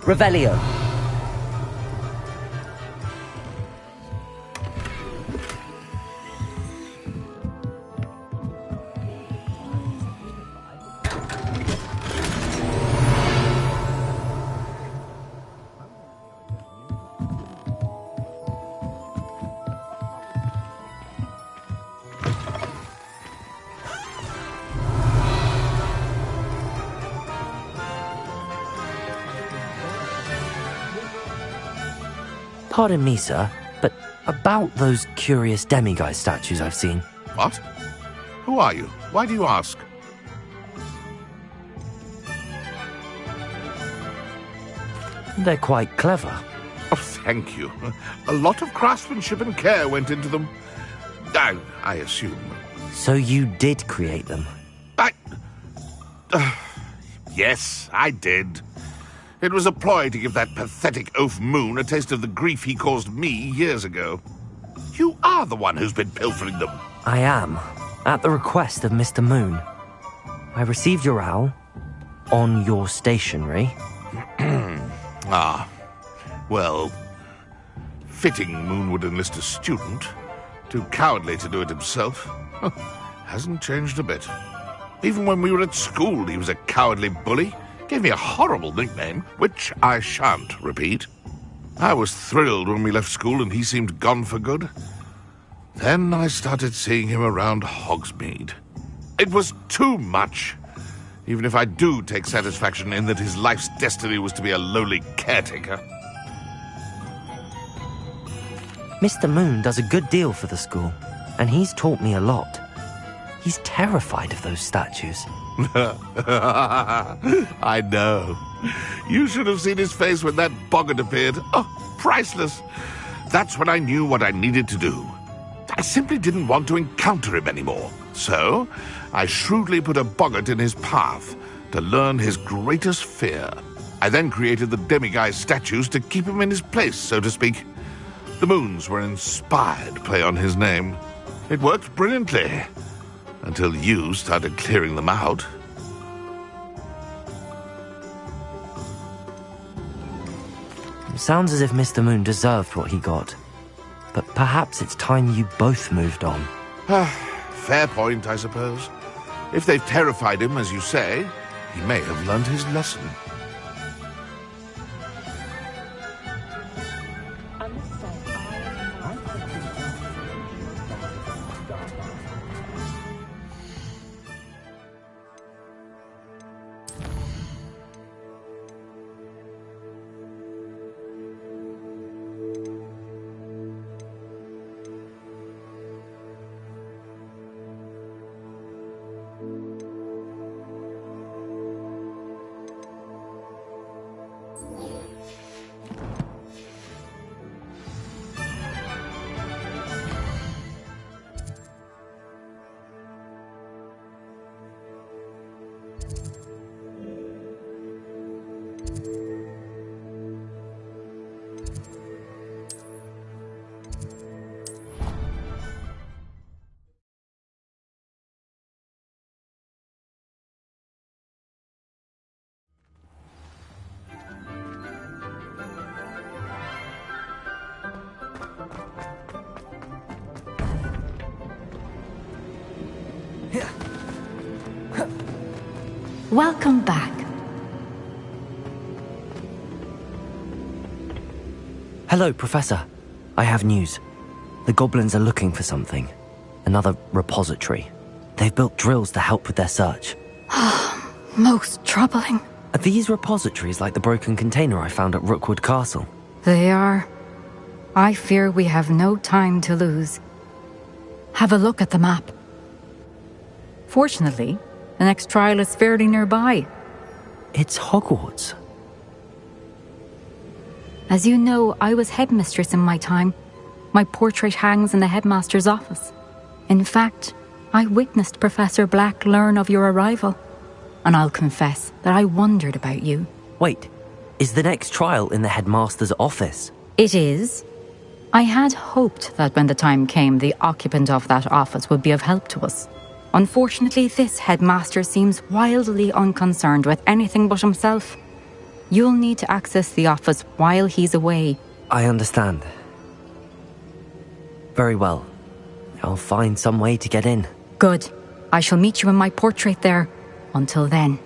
[SPEAKER 1] Revelio. Pardon me, sir, but about those curious demiguise statues I've seen.
[SPEAKER 12] What? Who are you? Why do you ask?
[SPEAKER 1] They're quite clever.
[SPEAKER 12] Oh, thank you. A lot of craftsmanship and care went into them. I assume.
[SPEAKER 1] So you did create them?
[SPEAKER 12] Yes, I did. It was a ploy to give that pathetic oaf Moon a taste of the grief he caused me years ago. You are the one who's been pilfering them.
[SPEAKER 1] I am, at the request of Mr. Moon. I received your owl on your stationery.
[SPEAKER 12] Ah, well, fitting Moon would enlist a student. Too cowardly to do it himself. Hasn't changed a bit. Even when we were at school, he was a cowardly bully. Gave me a horrible nickname, which I shan't repeat. I was thrilled when we left school and he seemed gone for good. Then I started seeing him around Hogsmeade. It was too much. Even if I do take satisfaction in that his life's destiny was to be a lowly caretaker.
[SPEAKER 1] Mr. Moon does a good deal for the school, and he's taught me a lot. He's terrified of those statues.
[SPEAKER 12] I know. You should have seen his face when that boggart appeared. Oh, priceless. That's when I knew what I needed to do. I simply didn't want to encounter him anymore. So, I shrewdly put a boggart in his path to learn his greatest fear. I then created the demiguise statues to keep him in his place, so to speak. The moons were an inspired play on his name. It worked brilliantly. Until you started clearing them out.
[SPEAKER 1] Sounds as if Mr. Moon deserved what he got. But perhaps it's time you both moved on.
[SPEAKER 12] Fair point, I suppose. If they've terrified him, as you say, he may have learned his lesson.
[SPEAKER 10] Welcome back.
[SPEAKER 1] Hello, Professor. I have news. The goblins are looking for something. Another repository. They've built drills to help with their search.
[SPEAKER 9] Most troubling.
[SPEAKER 1] Are these repositories like the broken container I found at Rookwood Castle?
[SPEAKER 13] They are. I fear we have no time to lose. Have a look at the map. Fortunately, the next trial is fairly nearby.
[SPEAKER 1] It's Hogwarts.
[SPEAKER 13] As you know, I was headmistress in my time. My portrait hangs in the headmaster's office. In fact, I witnessed Professor Black learn of your arrival. And I'll confess that I wondered about you.
[SPEAKER 1] Wait, is the next trial in the headmaster's office?
[SPEAKER 13] It is. I had hoped that when the time came, the occupant of that office would be of help to us. Unfortunately, this headmaster seems wildly unconcerned with anything but himself. You'll need to access the office while he's away.
[SPEAKER 1] I understand. Very well. I'll find some way to get in.
[SPEAKER 13] Good. I shall meet you in my portrait there. Until then.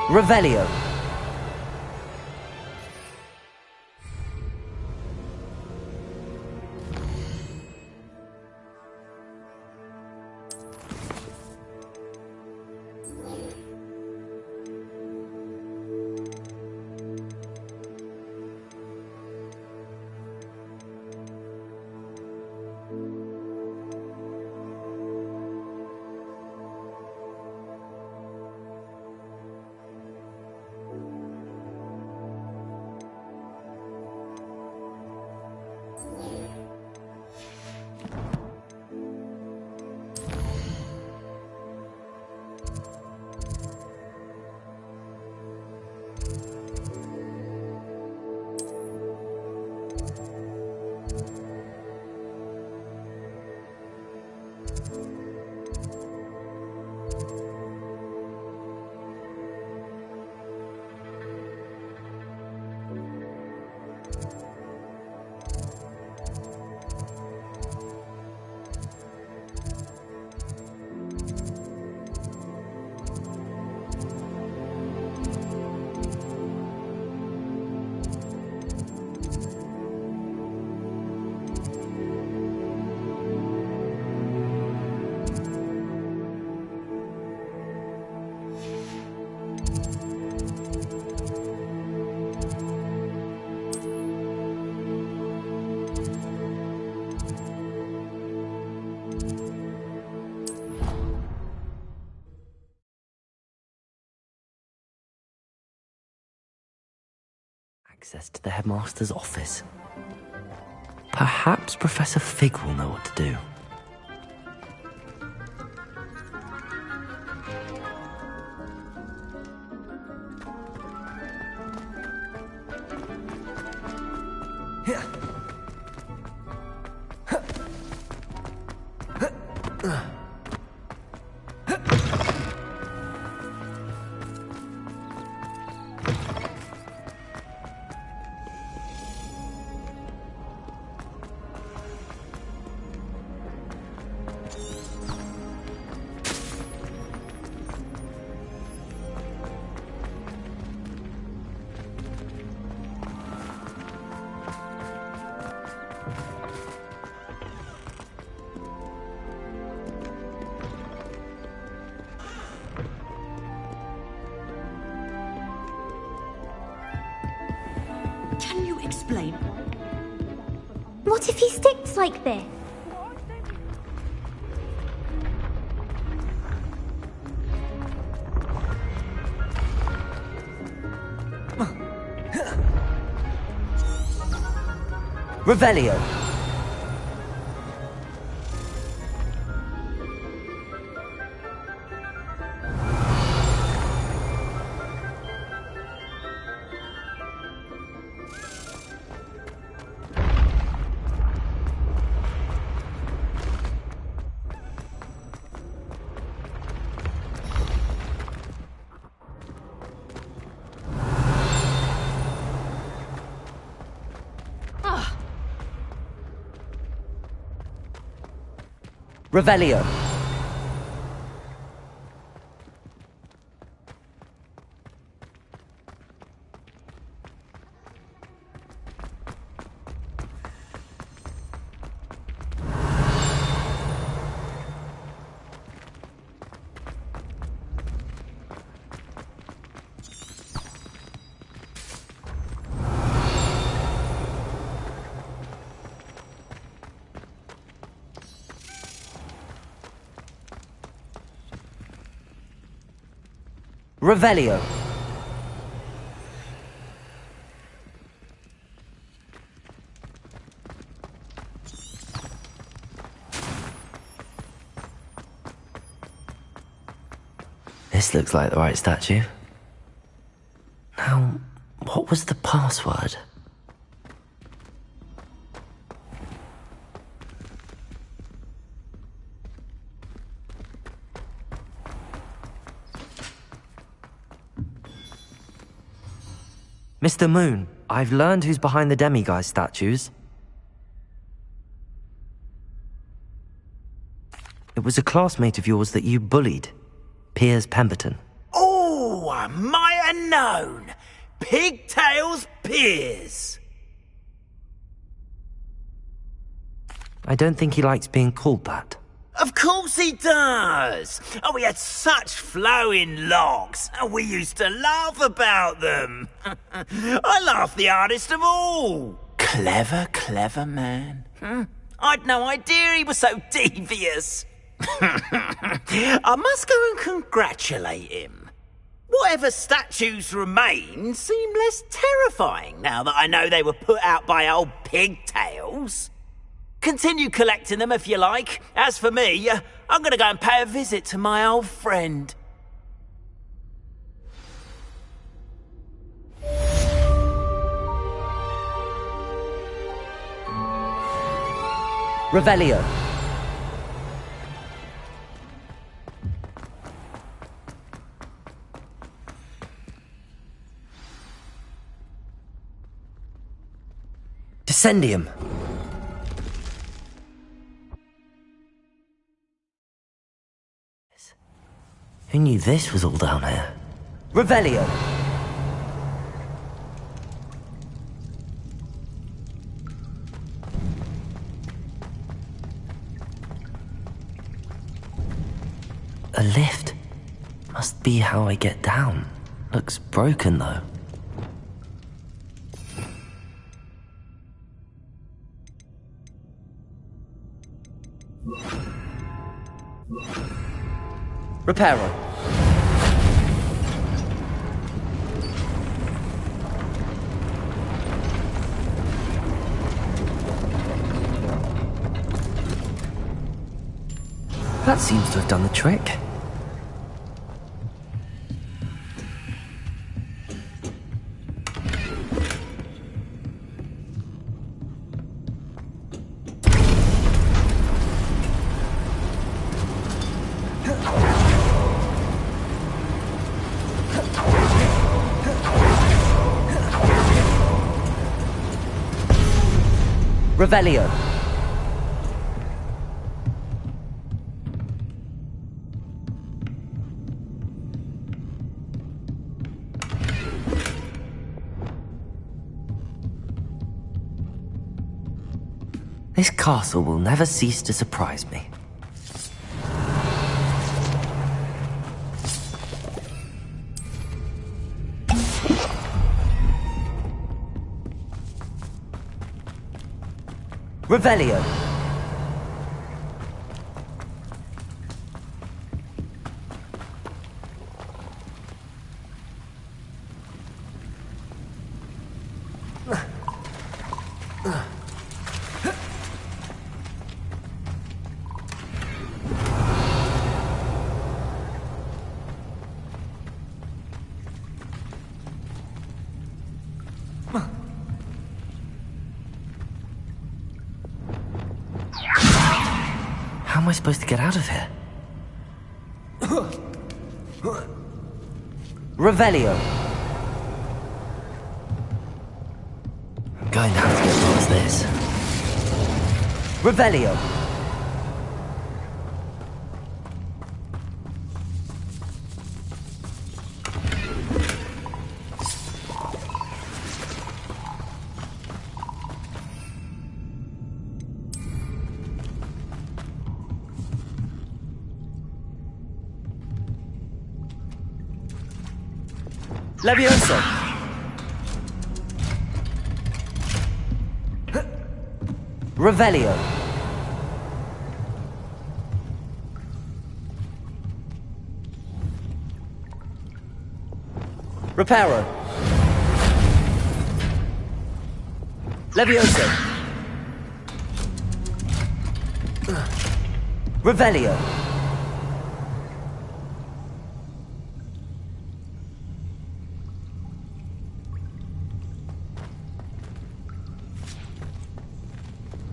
[SPEAKER 1] Revelio. Access to the headmaster's office. Perhaps Professor Fig will know what to do.
[SPEAKER 14] Can you explain?
[SPEAKER 15] What if he sticks like this?
[SPEAKER 1] Revelio. Revelio. Revelio. This looks like the right statue. Now, what was the password? Mr. Moon, I've learned who's behind the demiguise statues. It was a classmate of yours that you bullied, Piers Pemberton.
[SPEAKER 6] Oh, I might have known. Pigtails Piers.
[SPEAKER 1] I don't think he likes being called that.
[SPEAKER 6] Of course he does. Oh, we had such flowing locks, and we used to laugh about them. I laughed the hardest of all. Clever, clever man. I'd no idea he was so devious. I must go and congratulate him. Whatever statues remain seem less terrifying now that I know they were put out by old pigtails. Continue collecting them if you like. As for me, I'm going to go and pay a visit to my old friend.
[SPEAKER 1] Revelio. Incendium! Who knew this was all down here? Revelio! A lift. Must be how I get down. Looks broken, though. Reparo. That seems to have done the trick. Revelio. This castle will never cease to surprise me. Revelio. How am I supposed to get out of here? Revelio. I'm going to have to get past this. Revelio. Levioso! Revelio! Reparo! Levioso! Revelio!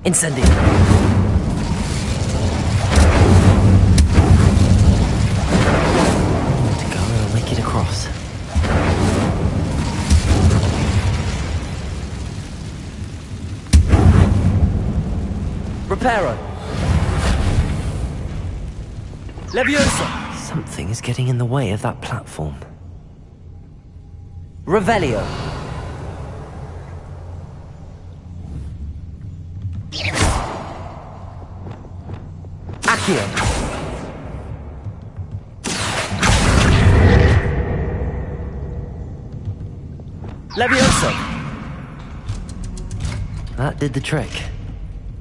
[SPEAKER 1] Incendio. To go and make it across. Reparo. Leviosa. Something is getting in the way of that platform. Revelio. Accio. Levioso. That did the trick.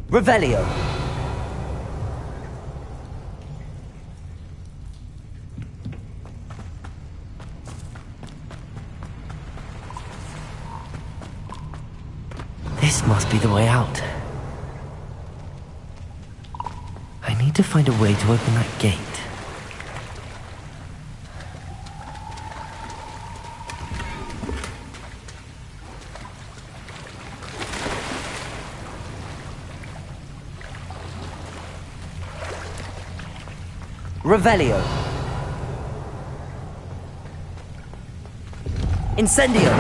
[SPEAKER 1] Revelio. This must be the way out. I need to find a way to open that gate. Revelio. Incendio.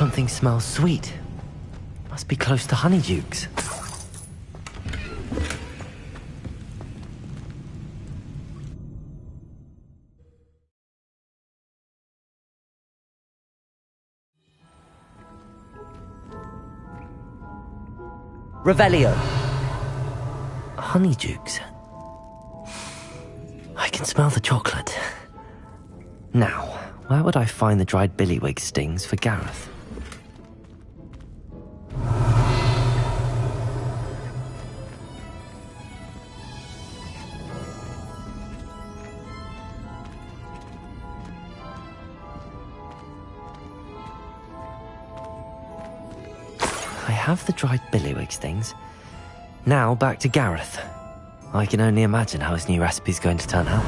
[SPEAKER 1] Something smells sweet. Must be close to Honeydukes. Revelio. Honeydukes. I can smell the chocolate. Now, where would I find the dried billywig stings for Gareth? I have the dried billywig stings. Now back to Gareth. I can only imagine how his new recipe's going to turn out.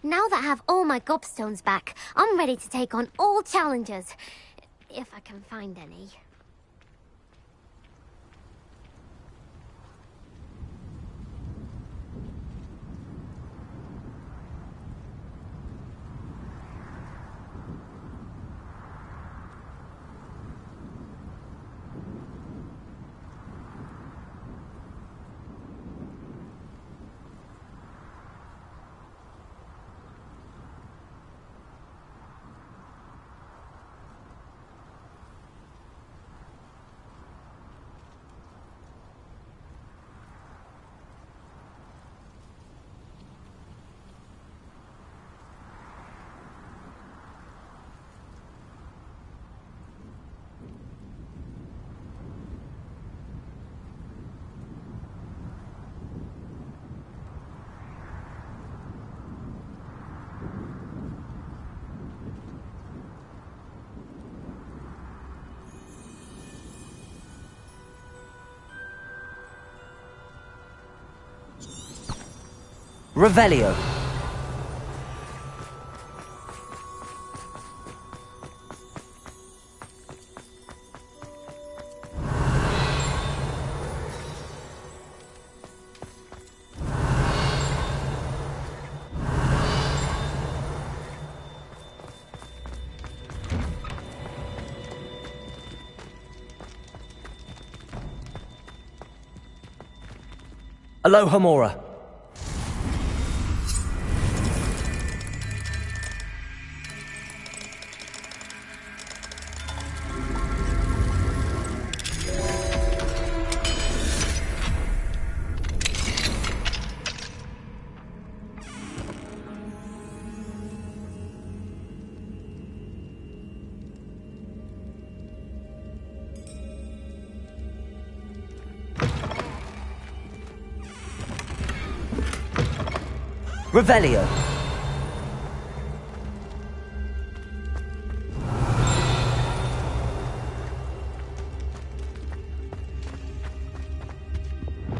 [SPEAKER 15] Now that I have all my gobstones back, I'm ready to take on all challenges. If I can find any.
[SPEAKER 1] Revelio. Aloha Mora. Revelio.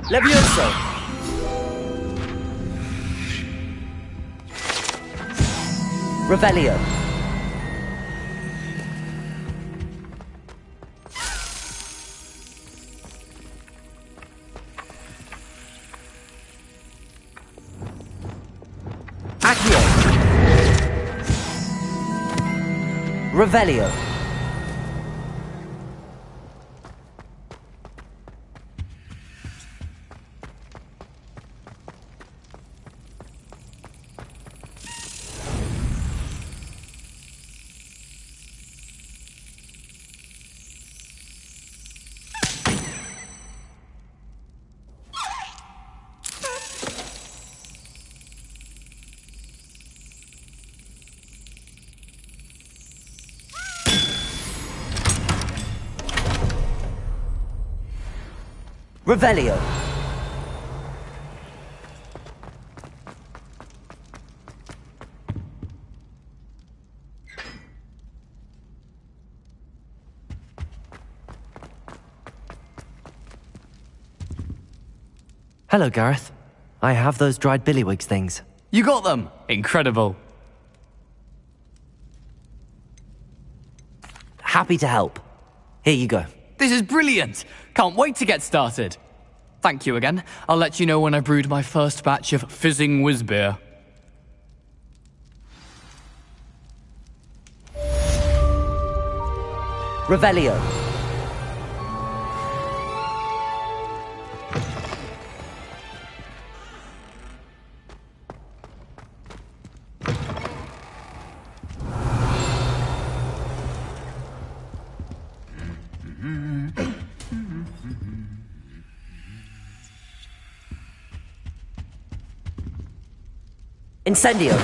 [SPEAKER 1] Levioso. Revelio. Accio. Revelio. Revelio. Hello, Gareth. I have those dried billywigs things.
[SPEAKER 16] You got them! Incredible.
[SPEAKER 1] Happy to help. Here you go.
[SPEAKER 16] This is brilliant! Can't wait to get started. Thank you again. I'll let you know when I brewed my first batch of fizzing whiz-beer.
[SPEAKER 1] Revelio. Incendio.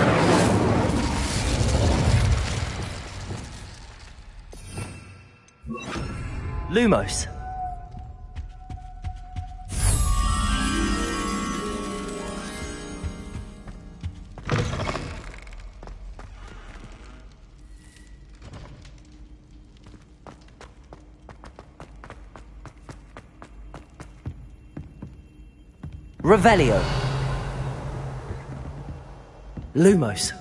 [SPEAKER 1] Lumos. Revelio. Lumos.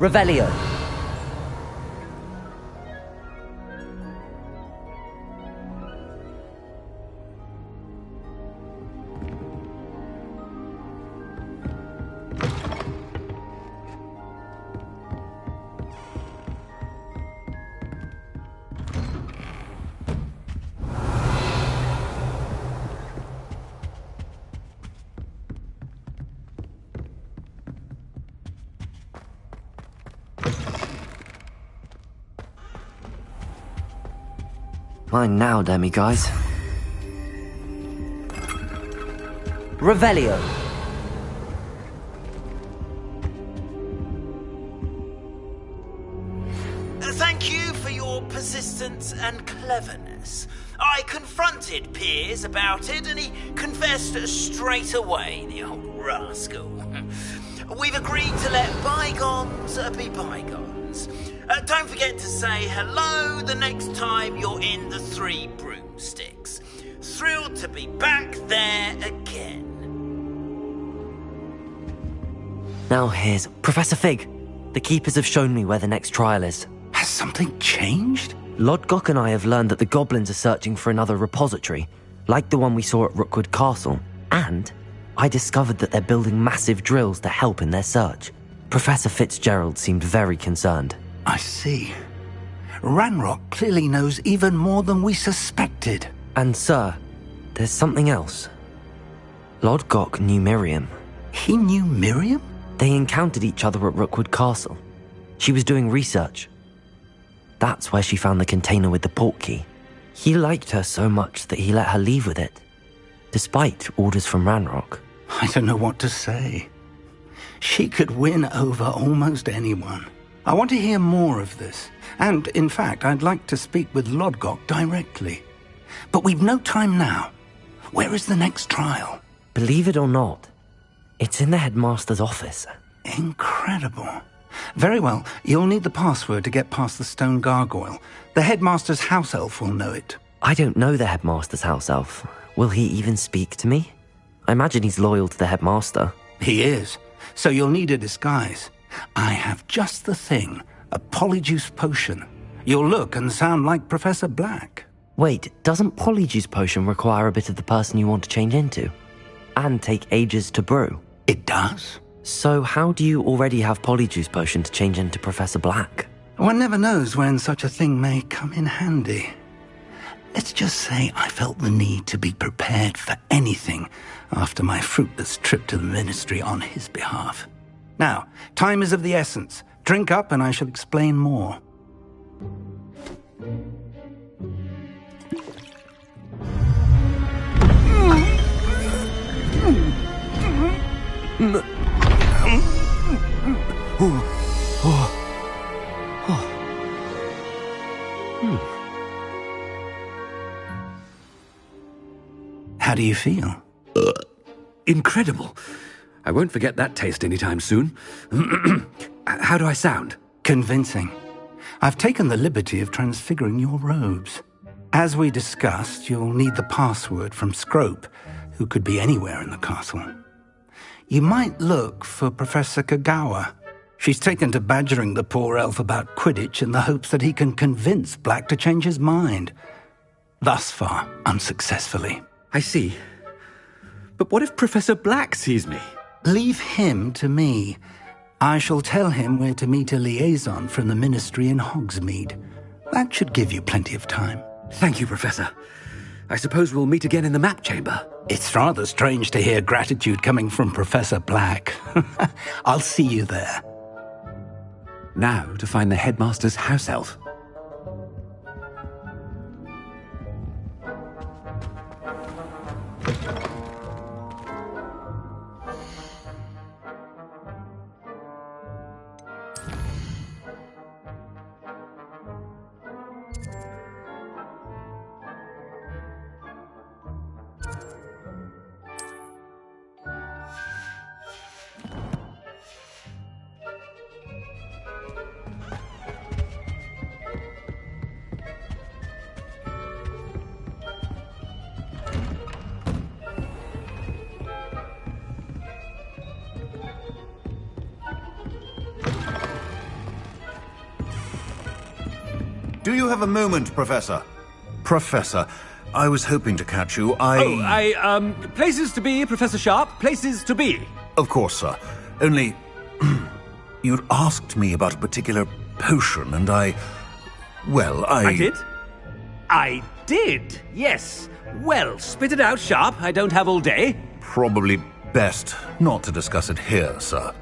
[SPEAKER 1] Revelio. Mine now, demiguise. Revelio.
[SPEAKER 6] Thank you for your persistence and cleverness. I confronted Piers about it, and he confessed straight away, the old rascal. We've agreed to let bygones be bygones. Don't forget to say hello the next time you're in the Three Broomsticks. Thrilled to be back there again.
[SPEAKER 1] Now here's Professor Fig. The keepers have shown me where the next trial is.
[SPEAKER 3] Has something changed?
[SPEAKER 1] Lodgok and I have learned that the goblins are searching for another repository, like the one we saw at Rookwood Castle. And I discovered that they're building massive drills to help in their search. Professor Fitzgerald seemed very concerned.
[SPEAKER 3] I see. Ranrock clearly knows even more than we suspected.
[SPEAKER 1] And sir, there's something else. Lodgok knew Miriam.
[SPEAKER 3] He knew Miriam?
[SPEAKER 1] They encountered each other at Rookwood Castle. She was doing research. That's where she found the container with the port key. He liked her so much that he let her leave with it, despite orders from Ranrock.
[SPEAKER 3] I don't know what to say. She could win over almost anyone. I want to hear more of this. And, in fact, I'd like to speak with Lodgok directly. But we've no time now. Where is the next trial?
[SPEAKER 1] Believe it or not, it's in the headmaster's office.
[SPEAKER 3] Incredible. Very well, you'll need the password to get past the stone gargoyle. The headmaster's house elf will know it.
[SPEAKER 1] I don't know the headmaster's house elf. Will he even speak to me? I imagine he's loyal to the headmaster.
[SPEAKER 3] He is. So you'll need a disguise. I have just the thing. A polyjuice potion. You'll look and sound like Professor Black.
[SPEAKER 1] Wait, doesn't polyjuice potion require a bit of the person you want to change into? And take ages to brew?
[SPEAKER 3] It does.
[SPEAKER 1] So how do you already have polyjuice potion to change into Professor Black?
[SPEAKER 3] One never knows when such a thing may come in handy. Let's just say I felt the need to be prepared for anything after my fruitless trip to the ministry on his behalf. Now, time is of the essence. Drink up and I shall explain more. How do you feel?
[SPEAKER 17] Incredible. I won't forget that taste anytime soon. How do I sound?
[SPEAKER 3] Convincing. I've taken the liberty of transfiguring your robes. As we discussed, you'll need the password from Scrope, who could be anywhere in the castle. You might look for Professor Kagawa. She's taken to badgering the poor elf about Quidditch in the hopes that he can convince Black to change his mind. Thus far, unsuccessfully.
[SPEAKER 17] I see. But what if Professor Black sees me?
[SPEAKER 3] Leave him to me. I shall tell him where to meet a liaison from the Ministry in Hogsmeade. That should give you plenty of time.
[SPEAKER 17] Thank you, Professor. I suppose we'll meet again in the map chamber.
[SPEAKER 3] It's rather strange to hear gratitude coming from Professor Black. I'll see you there.
[SPEAKER 17] Now to find the headmaster's house elf.
[SPEAKER 18] Do you have a moment, Professor? Professor, I was hoping to catch you.
[SPEAKER 17] Places to be, Professor Sharp. Places to be.
[SPEAKER 18] Of course, sir. Only, you'd asked me about a particular potion, and I
[SPEAKER 17] did? I did, yes. Well, spit it out, Sharp. I don't have all day.
[SPEAKER 18] Probably best not to discuss it here, sir.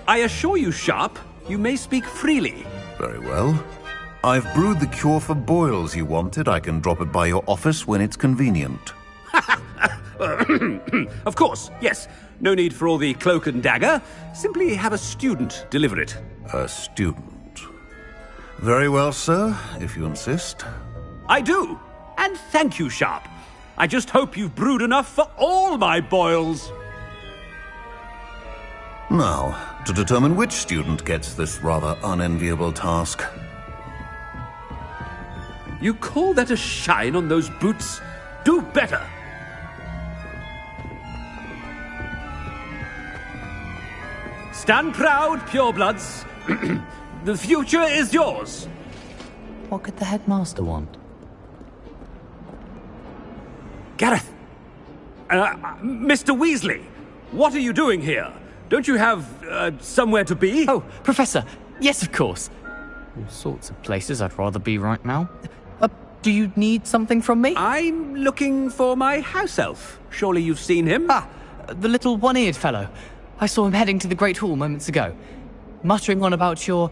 [SPEAKER 17] I assure you, Sharp, you may speak freely.
[SPEAKER 18] Very well. I've brewed the cure for boils you wanted. I can drop it by your office when it's convenient.
[SPEAKER 17] Of course, yes. No need for all the cloak and dagger. Simply have a student deliver it.
[SPEAKER 18] A student? Very well, sir, if you insist.
[SPEAKER 17] I do. And thank you, Sharp. I just hope you've brewed enough for all my boils.
[SPEAKER 18] Now, to determine which student gets this rather unenviable task.
[SPEAKER 17] You call that a shine on those boots? Do better! Stand proud, purebloods. The future is yours.
[SPEAKER 16] What could the headmaster want?
[SPEAKER 17] Gareth! Mr. Weasley, what are you doing here? Don't you have, somewhere to be?
[SPEAKER 16] Oh, Professor, yes, of course. All sorts of places I'd rather be right now. Do you need something from me?
[SPEAKER 17] I'm looking for my house elf. Surely you've seen him?
[SPEAKER 16] Ah, the little one-eared fellow. I saw him heading to the Great Hall moments ago, muttering on about your,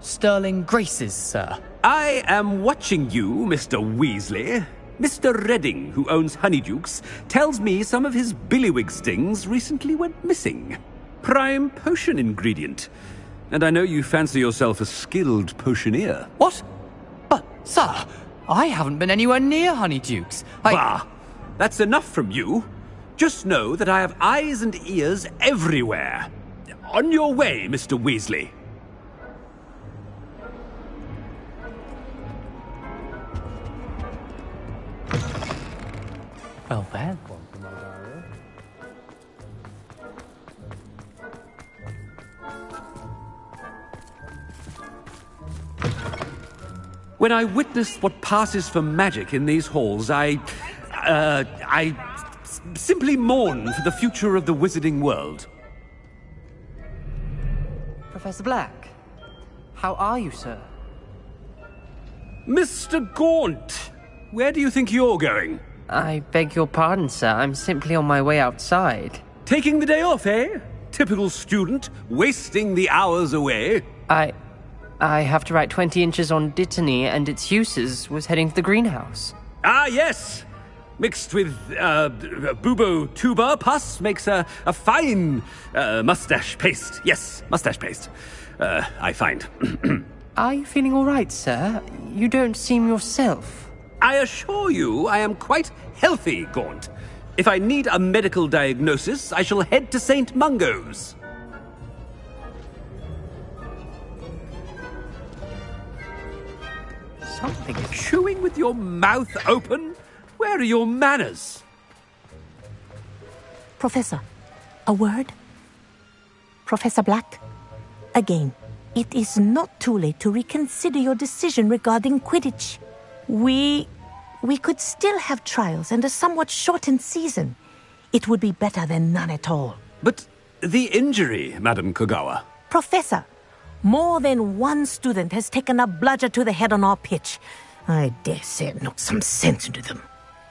[SPEAKER 16] sterling graces, sir.
[SPEAKER 17] I am watching you, Mr. Weasley. Mr. Redding, who owns Honeydukes, tells me some of his billywig stings recently went missing. Prime potion ingredient. And I know you fancy yourself a skilled potioneer.
[SPEAKER 16] What? But, sir, I haven't been anywhere near Honeydukes.
[SPEAKER 17] Bah! That's enough from you. Just know that I have eyes and ears everywhere. On your way, Mr. Weasley.
[SPEAKER 16] Well, then.
[SPEAKER 17] When I witness what passes for magic in these halls, I simply mourn for the future of the wizarding world.
[SPEAKER 19] Professor Black, how are you, sir?
[SPEAKER 17] Mr. Gaunt, where do you think you're going?
[SPEAKER 19] I beg your pardon, sir. I'm simply on my way outside.
[SPEAKER 17] Taking the day off, eh? Typical student, wasting the hours away.
[SPEAKER 19] I have to write 20 inches on Dittany and its uses. Was heading to the greenhouse.
[SPEAKER 17] Ah, yes! Mixed with, bubo tuber pus makes a fine, mustache paste. Yes, mustache paste. I find.
[SPEAKER 19] Are you feeling all right, sir? You don't seem yourself.
[SPEAKER 17] I assure you I am quite healthy, Gaunt. If I need a medical diagnosis, I shall head to St. Mungo's.
[SPEAKER 19] Something is
[SPEAKER 17] chewing with your mouth open? Where are your manners?
[SPEAKER 20] Professor, a word? Professor Black, again, it is not too late to reconsider your decision regarding Quidditch. We could still have trials and a somewhat shortened season. It would be better than none at all.
[SPEAKER 17] But the injury, Madam Kogawa.
[SPEAKER 20] Professor, more than one student has taken a bludger to the head on our pitch. I dare say it knocked some sense into them.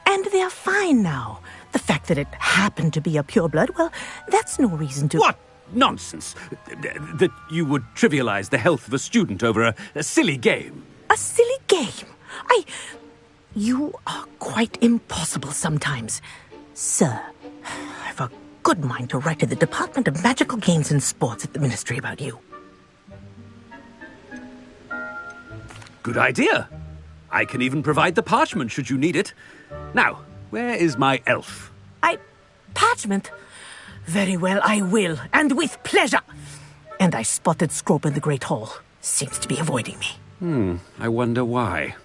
[SPEAKER 20] And they're fine now. The fact that it happened to be a pureblood, well, that's no reason to...
[SPEAKER 17] What nonsense! That you would trivialize the health of a student over a silly game.
[SPEAKER 20] A silly game? You are quite impossible sometimes. Sir, I've a good mind to write to the Department of Magical Games and Sports at the Ministry about you.
[SPEAKER 17] Good idea. I can even provide the parchment should you need it. Now, where is my elf?
[SPEAKER 20] Parchment? Very well, I will, and with pleasure. And I spotted Scrope in the Great Hall. Seems to be avoiding me.
[SPEAKER 17] I wonder why.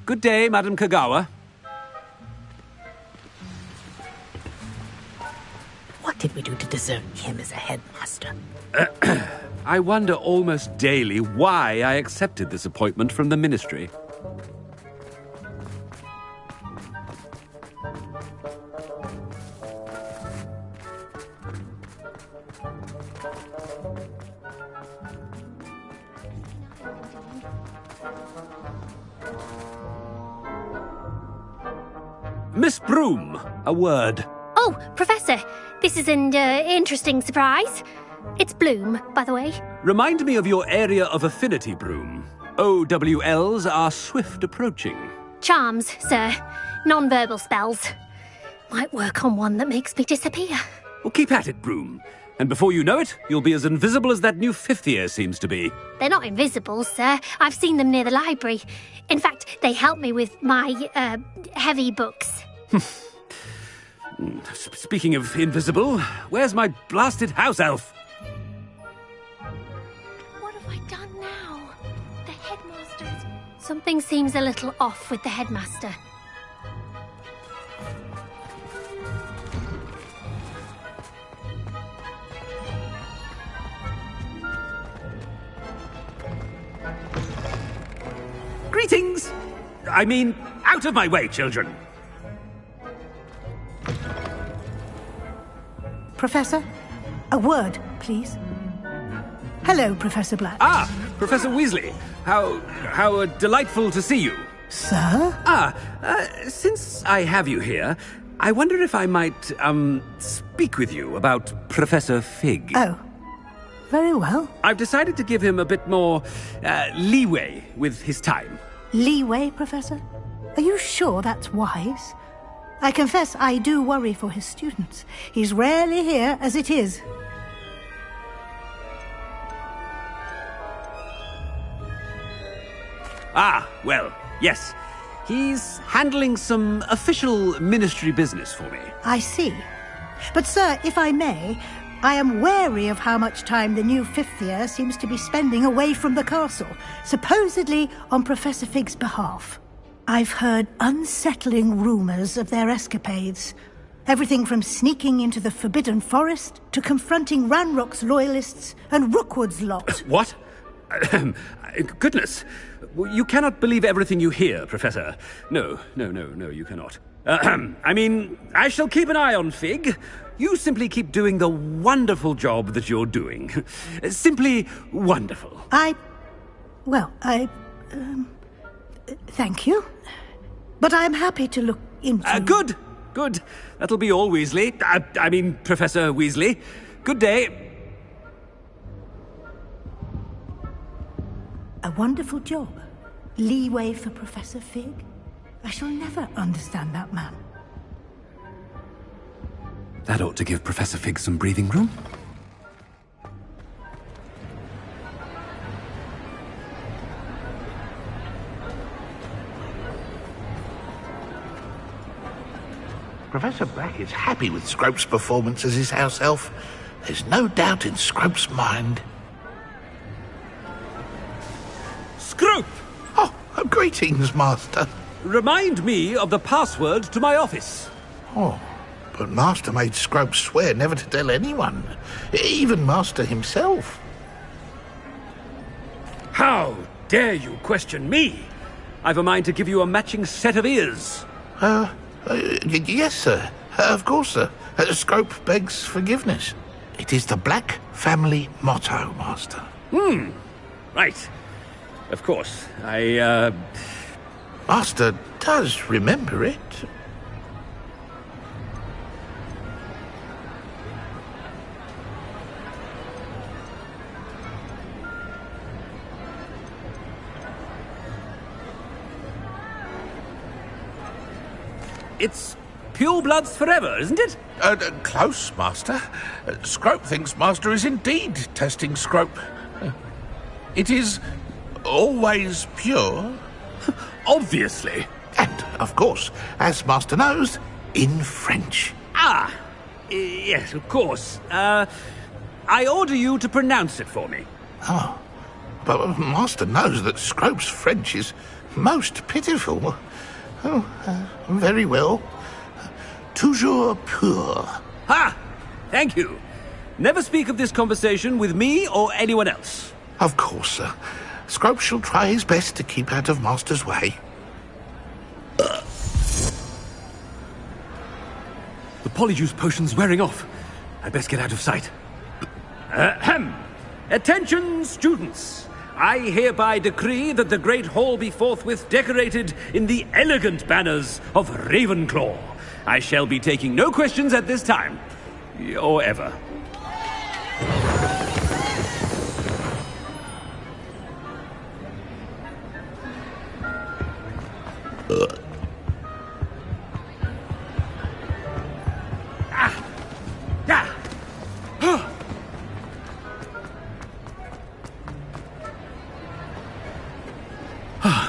[SPEAKER 17] Good day, Madam Kogawa.
[SPEAKER 20] What did we do to deserve him as a headmaster?
[SPEAKER 17] I wonder almost daily why I accepted this appointment from the Ministry. Miss Broom, a word.
[SPEAKER 15] Oh, Professor, this is an interesting surprise. It's Bloom, by the way.
[SPEAKER 17] Remind me of your area of affinity, Broom. OWLs are swift approaching.
[SPEAKER 15] Charms, sir. Non-verbal spells. Might work on one that makes me disappear.
[SPEAKER 17] Well, keep at it, Broom. And before you know it, you'll be as invisible as that new fifth year seems to be.
[SPEAKER 15] They're not invisible, sir. I've seen them near the library. In fact, they help me with my, heavy books.
[SPEAKER 17] Speaking of invisible, where's my blasted house elf?
[SPEAKER 15] What have I done now? The headmaster's... Something seems a little off with the headmaster.
[SPEAKER 17] Greetings! I mean, out of my way, children!
[SPEAKER 2] Professor, a word, please. Hello, Professor Black.
[SPEAKER 17] Ah, Professor Weasley. How delightful to see you.
[SPEAKER 2] Sir?
[SPEAKER 17] Since I have you here, I wonder if I might, speak with you about Professor Fig.
[SPEAKER 2] Oh, very well.
[SPEAKER 17] I've decided to give him a bit more, leeway with his time.
[SPEAKER 2] Leeway, Professor? Are you sure that's wise? I confess I do worry for his students. He's rarely here as it is.
[SPEAKER 17] Ah, well, yes. He's handling some official ministry business for me.
[SPEAKER 2] I see. But, sir, if I may, I am wary of how much time the new fifth year seems to be spending away from the castle, supposedly on Professor Fig's behalf. I've heard unsettling rumors of their escapades. Everything from sneaking into the Forbidden Forest to confronting Ranrock's loyalists and Rookwood's lot.
[SPEAKER 17] What? Goodness. You cannot believe everything you hear, Professor. No, you cannot. I mean, I shall keep an eye on Fig. You simply keep doing the wonderful job that you're doing. Simply wonderful.
[SPEAKER 2] Thank you. But I'm happy to look into...
[SPEAKER 17] Good. That'll be all, Weasley. I mean, Professor Weasley. Good day.
[SPEAKER 2] A wonderful job. Leeway for Professor Fig. I shall never understand that man.
[SPEAKER 17] That ought to give Professor Fig some breathing room.
[SPEAKER 12] Professor Black is happy with Scrope's performance as his house elf. There's no doubt in Scrope's mind.
[SPEAKER 17] Scrope!
[SPEAKER 12] Oh, greetings, Master.
[SPEAKER 17] Remind me of the password to my office.
[SPEAKER 12] Oh, but Master made Scrope swear never to tell anyone, even Master himself.
[SPEAKER 17] How dare you question me? I've a mind to give you a matching set of ears.
[SPEAKER 12] Yes, sir. Of course, sir. Scrope begs forgiveness. It is the Black family motto, Master.
[SPEAKER 17] Right. Of course.
[SPEAKER 12] Master does remember it.
[SPEAKER 17] It's pure bloods forever, isn't it?
[SPEAKER 12] Close, Master. Scrope thinks Master is indeed testing Scrope. It is always pure.
[SPEAKER 17] Obviously.
[SPEAKER 12] And, of course, as Master knows, in French.
[SPEAKER 17] Yes, of course. I order you to pronounce it for me.
[SPEAKER 12] Oh, but Master knows that Scrope's French is most pitiful. Oh, very well. Toujours pur.
[SPEAKER 17] Ha! Thank you. Never speak of this conversation with me or anyone else.
[SPEAKER 12] Of course, sir. Scrope shall try his best to keep out of Master's way.
[SPEAKER 17] The polyjuice potion's wearing off. I best get out of sight. Ahem. Attention, students. I hereby decree that the Great Hall be forthwith decorated in the elegant banners of Ravenclaw. I shall be taking no questions at this time. Or ever.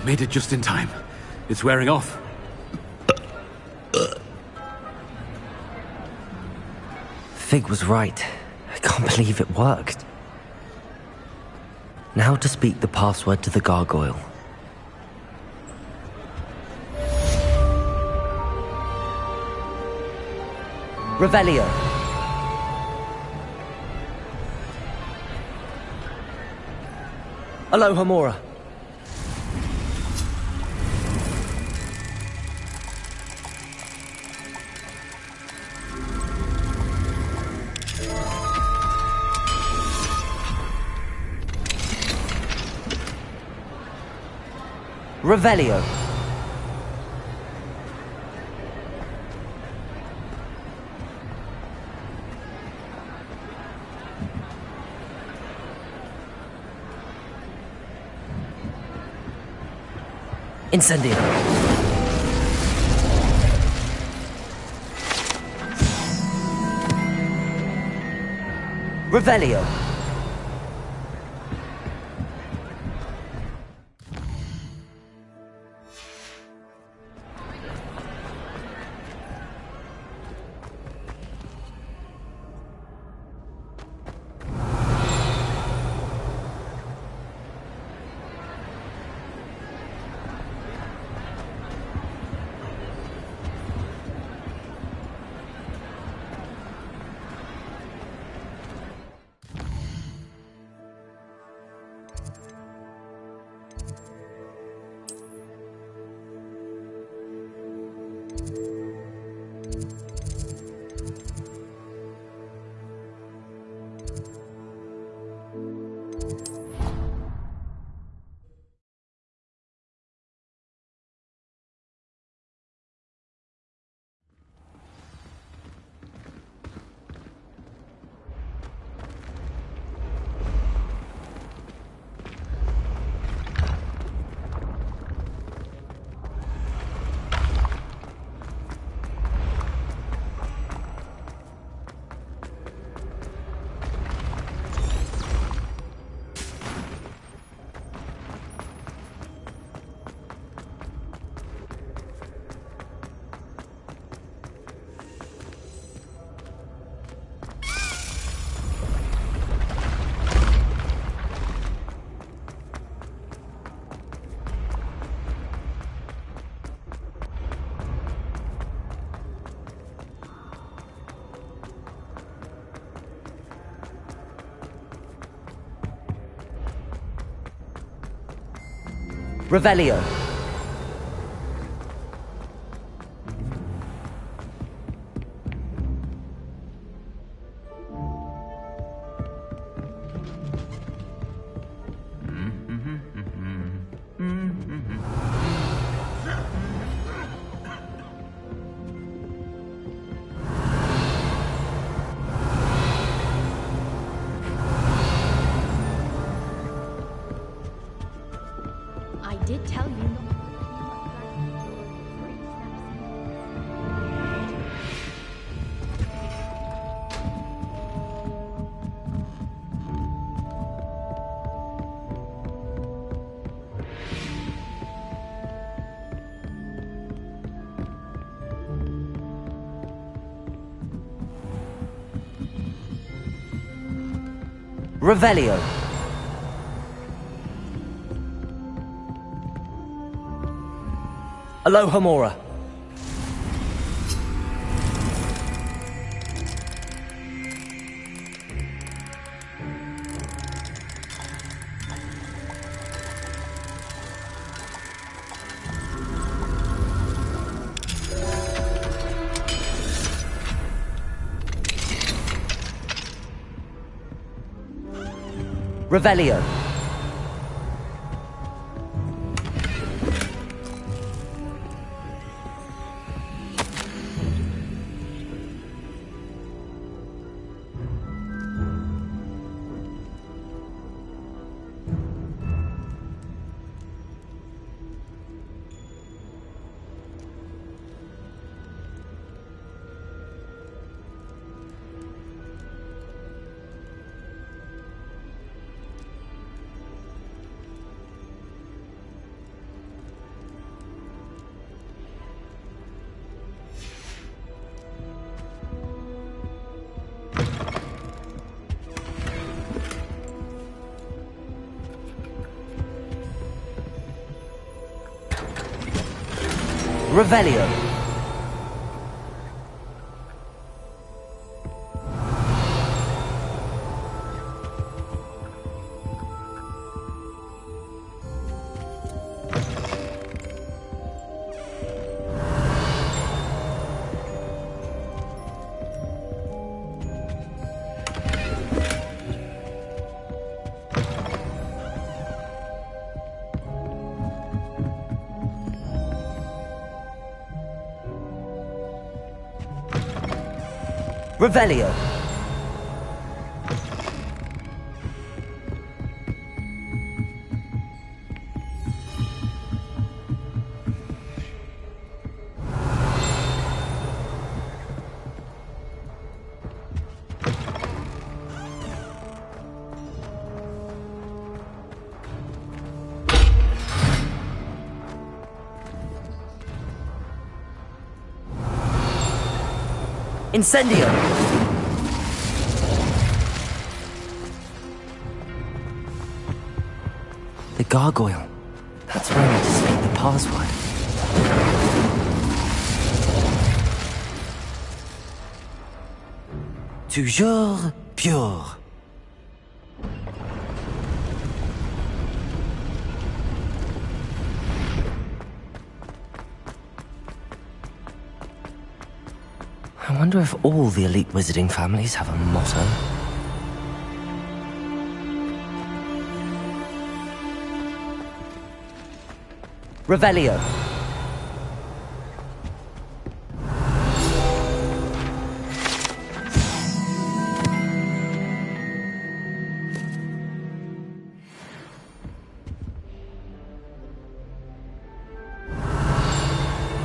[SPEAKER 17] Made it just in time. It's wearing off.
[SPEAKER 1] Fig was right. I can't believe it worked. Now to speak the password to the gargoyle. Revelio. Alohomora. Revelio. Incendio. Revelio. Revelio.
[SPEAKER 10] tell you not.
[SPEAKER 1] Revelio. Aloha Mora. Revelio. Revelio. Revelio. Incendio. The gargoyle. That's where I need to speak the password. Toujours pure. I wonder if all the elite wizarding families have a motto. Revelio.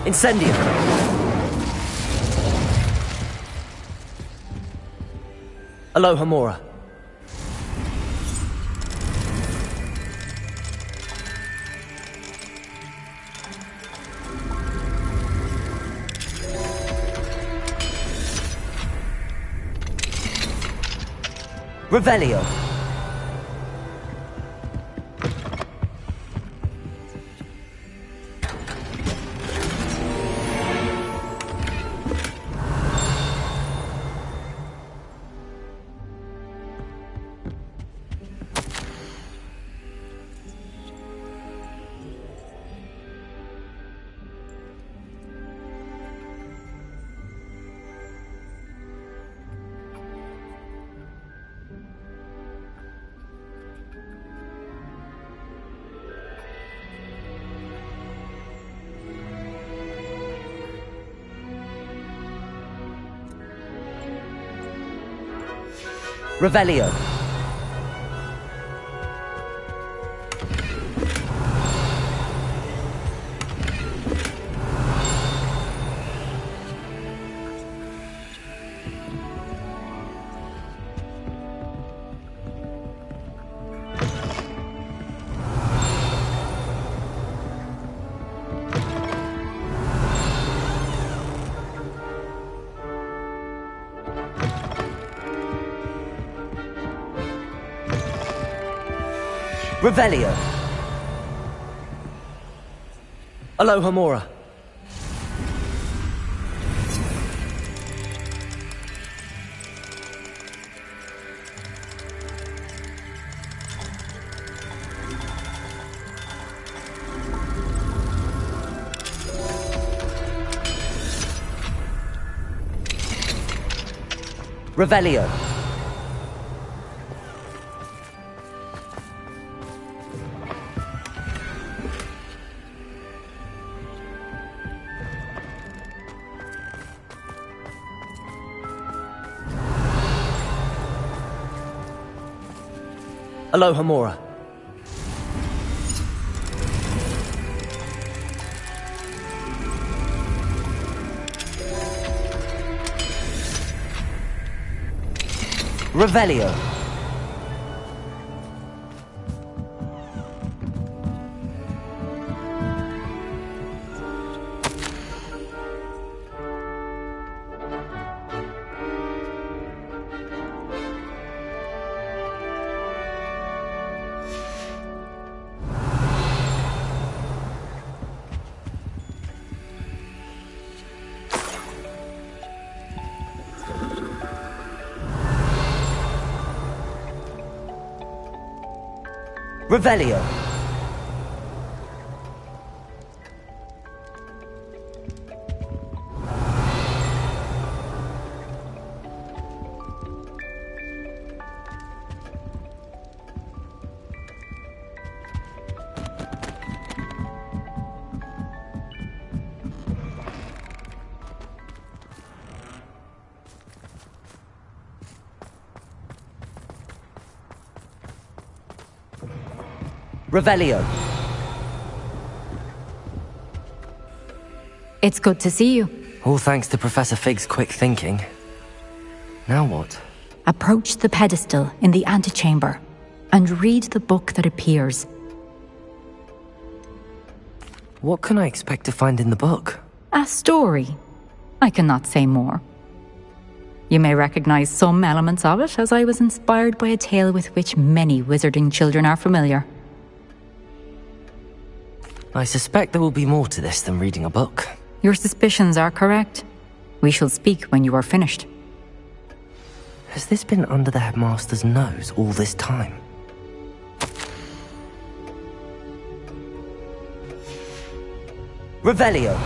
[SPEAKER 1] Incendio. Aloha Mora. Revelio. Revelio. Revelio. Aloha Mora. Revelio. Aloha Mora. Revelio. Revelio. Revelio.
[SPEAKER 13] It's good to see you.
[SPEAKER 1] All thanks to Professor Fig's quick thinking. Now what?
[SPEAKER 13] Approach the pedestal in the antechamber and read the book that appears.
[SPEAKER 1] What can I expect to find in the book?
[SPEAKER 13] A story. I cannot say more. You may recognize some elements of it, as I was inspired by a tale with which many wizarding children are familiar.
[SPEAKER 1] I suspect there will be more to this than reading a book.
[SPEAKER 13] Your suspicions are correct. We shall speak when you are finished.
[SPEAKER 1] Has this been under the headmaster's nose all this time? Revelio.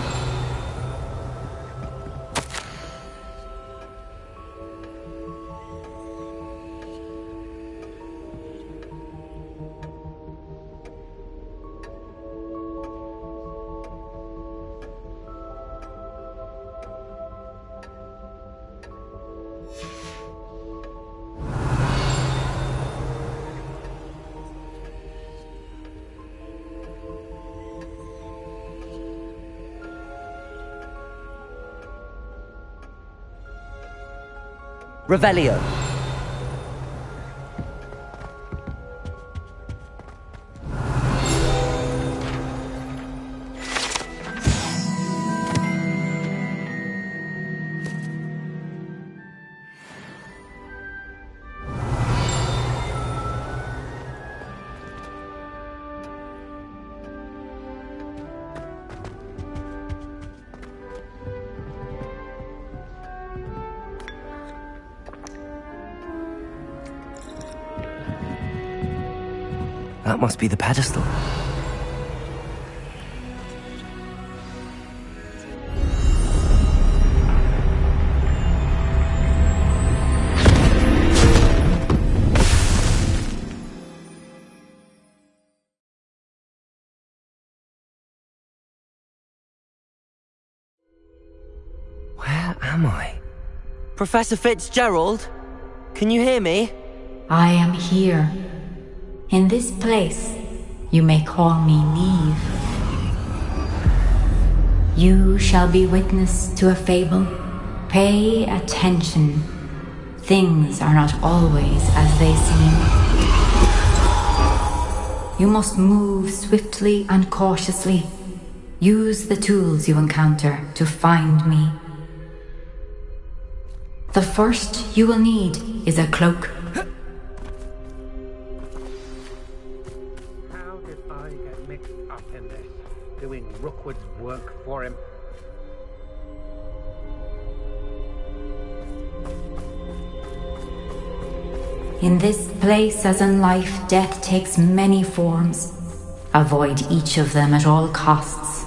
[SPEAKER 1] Revelio. That must be the pedestal. Where am I? Professor Fitzgerald? Can you hear me?
[SPEAKER 13] I am here. In this place, you may call me Neve. You shall be witness to a fable. Pay attention. Things are not always as they seem. You must move swiftly and cautiously. Use the tools you encounter to find me. The first you will need is a cloak.
[SPEAKER 7] doing Rookwood's work for him.
[SPEAKER 13] In this place, as in life, death takes many forms. Avoid each of them at all costs.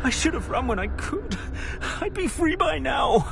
[SPEAKER 6] I should have run when I could. I'd be free by now.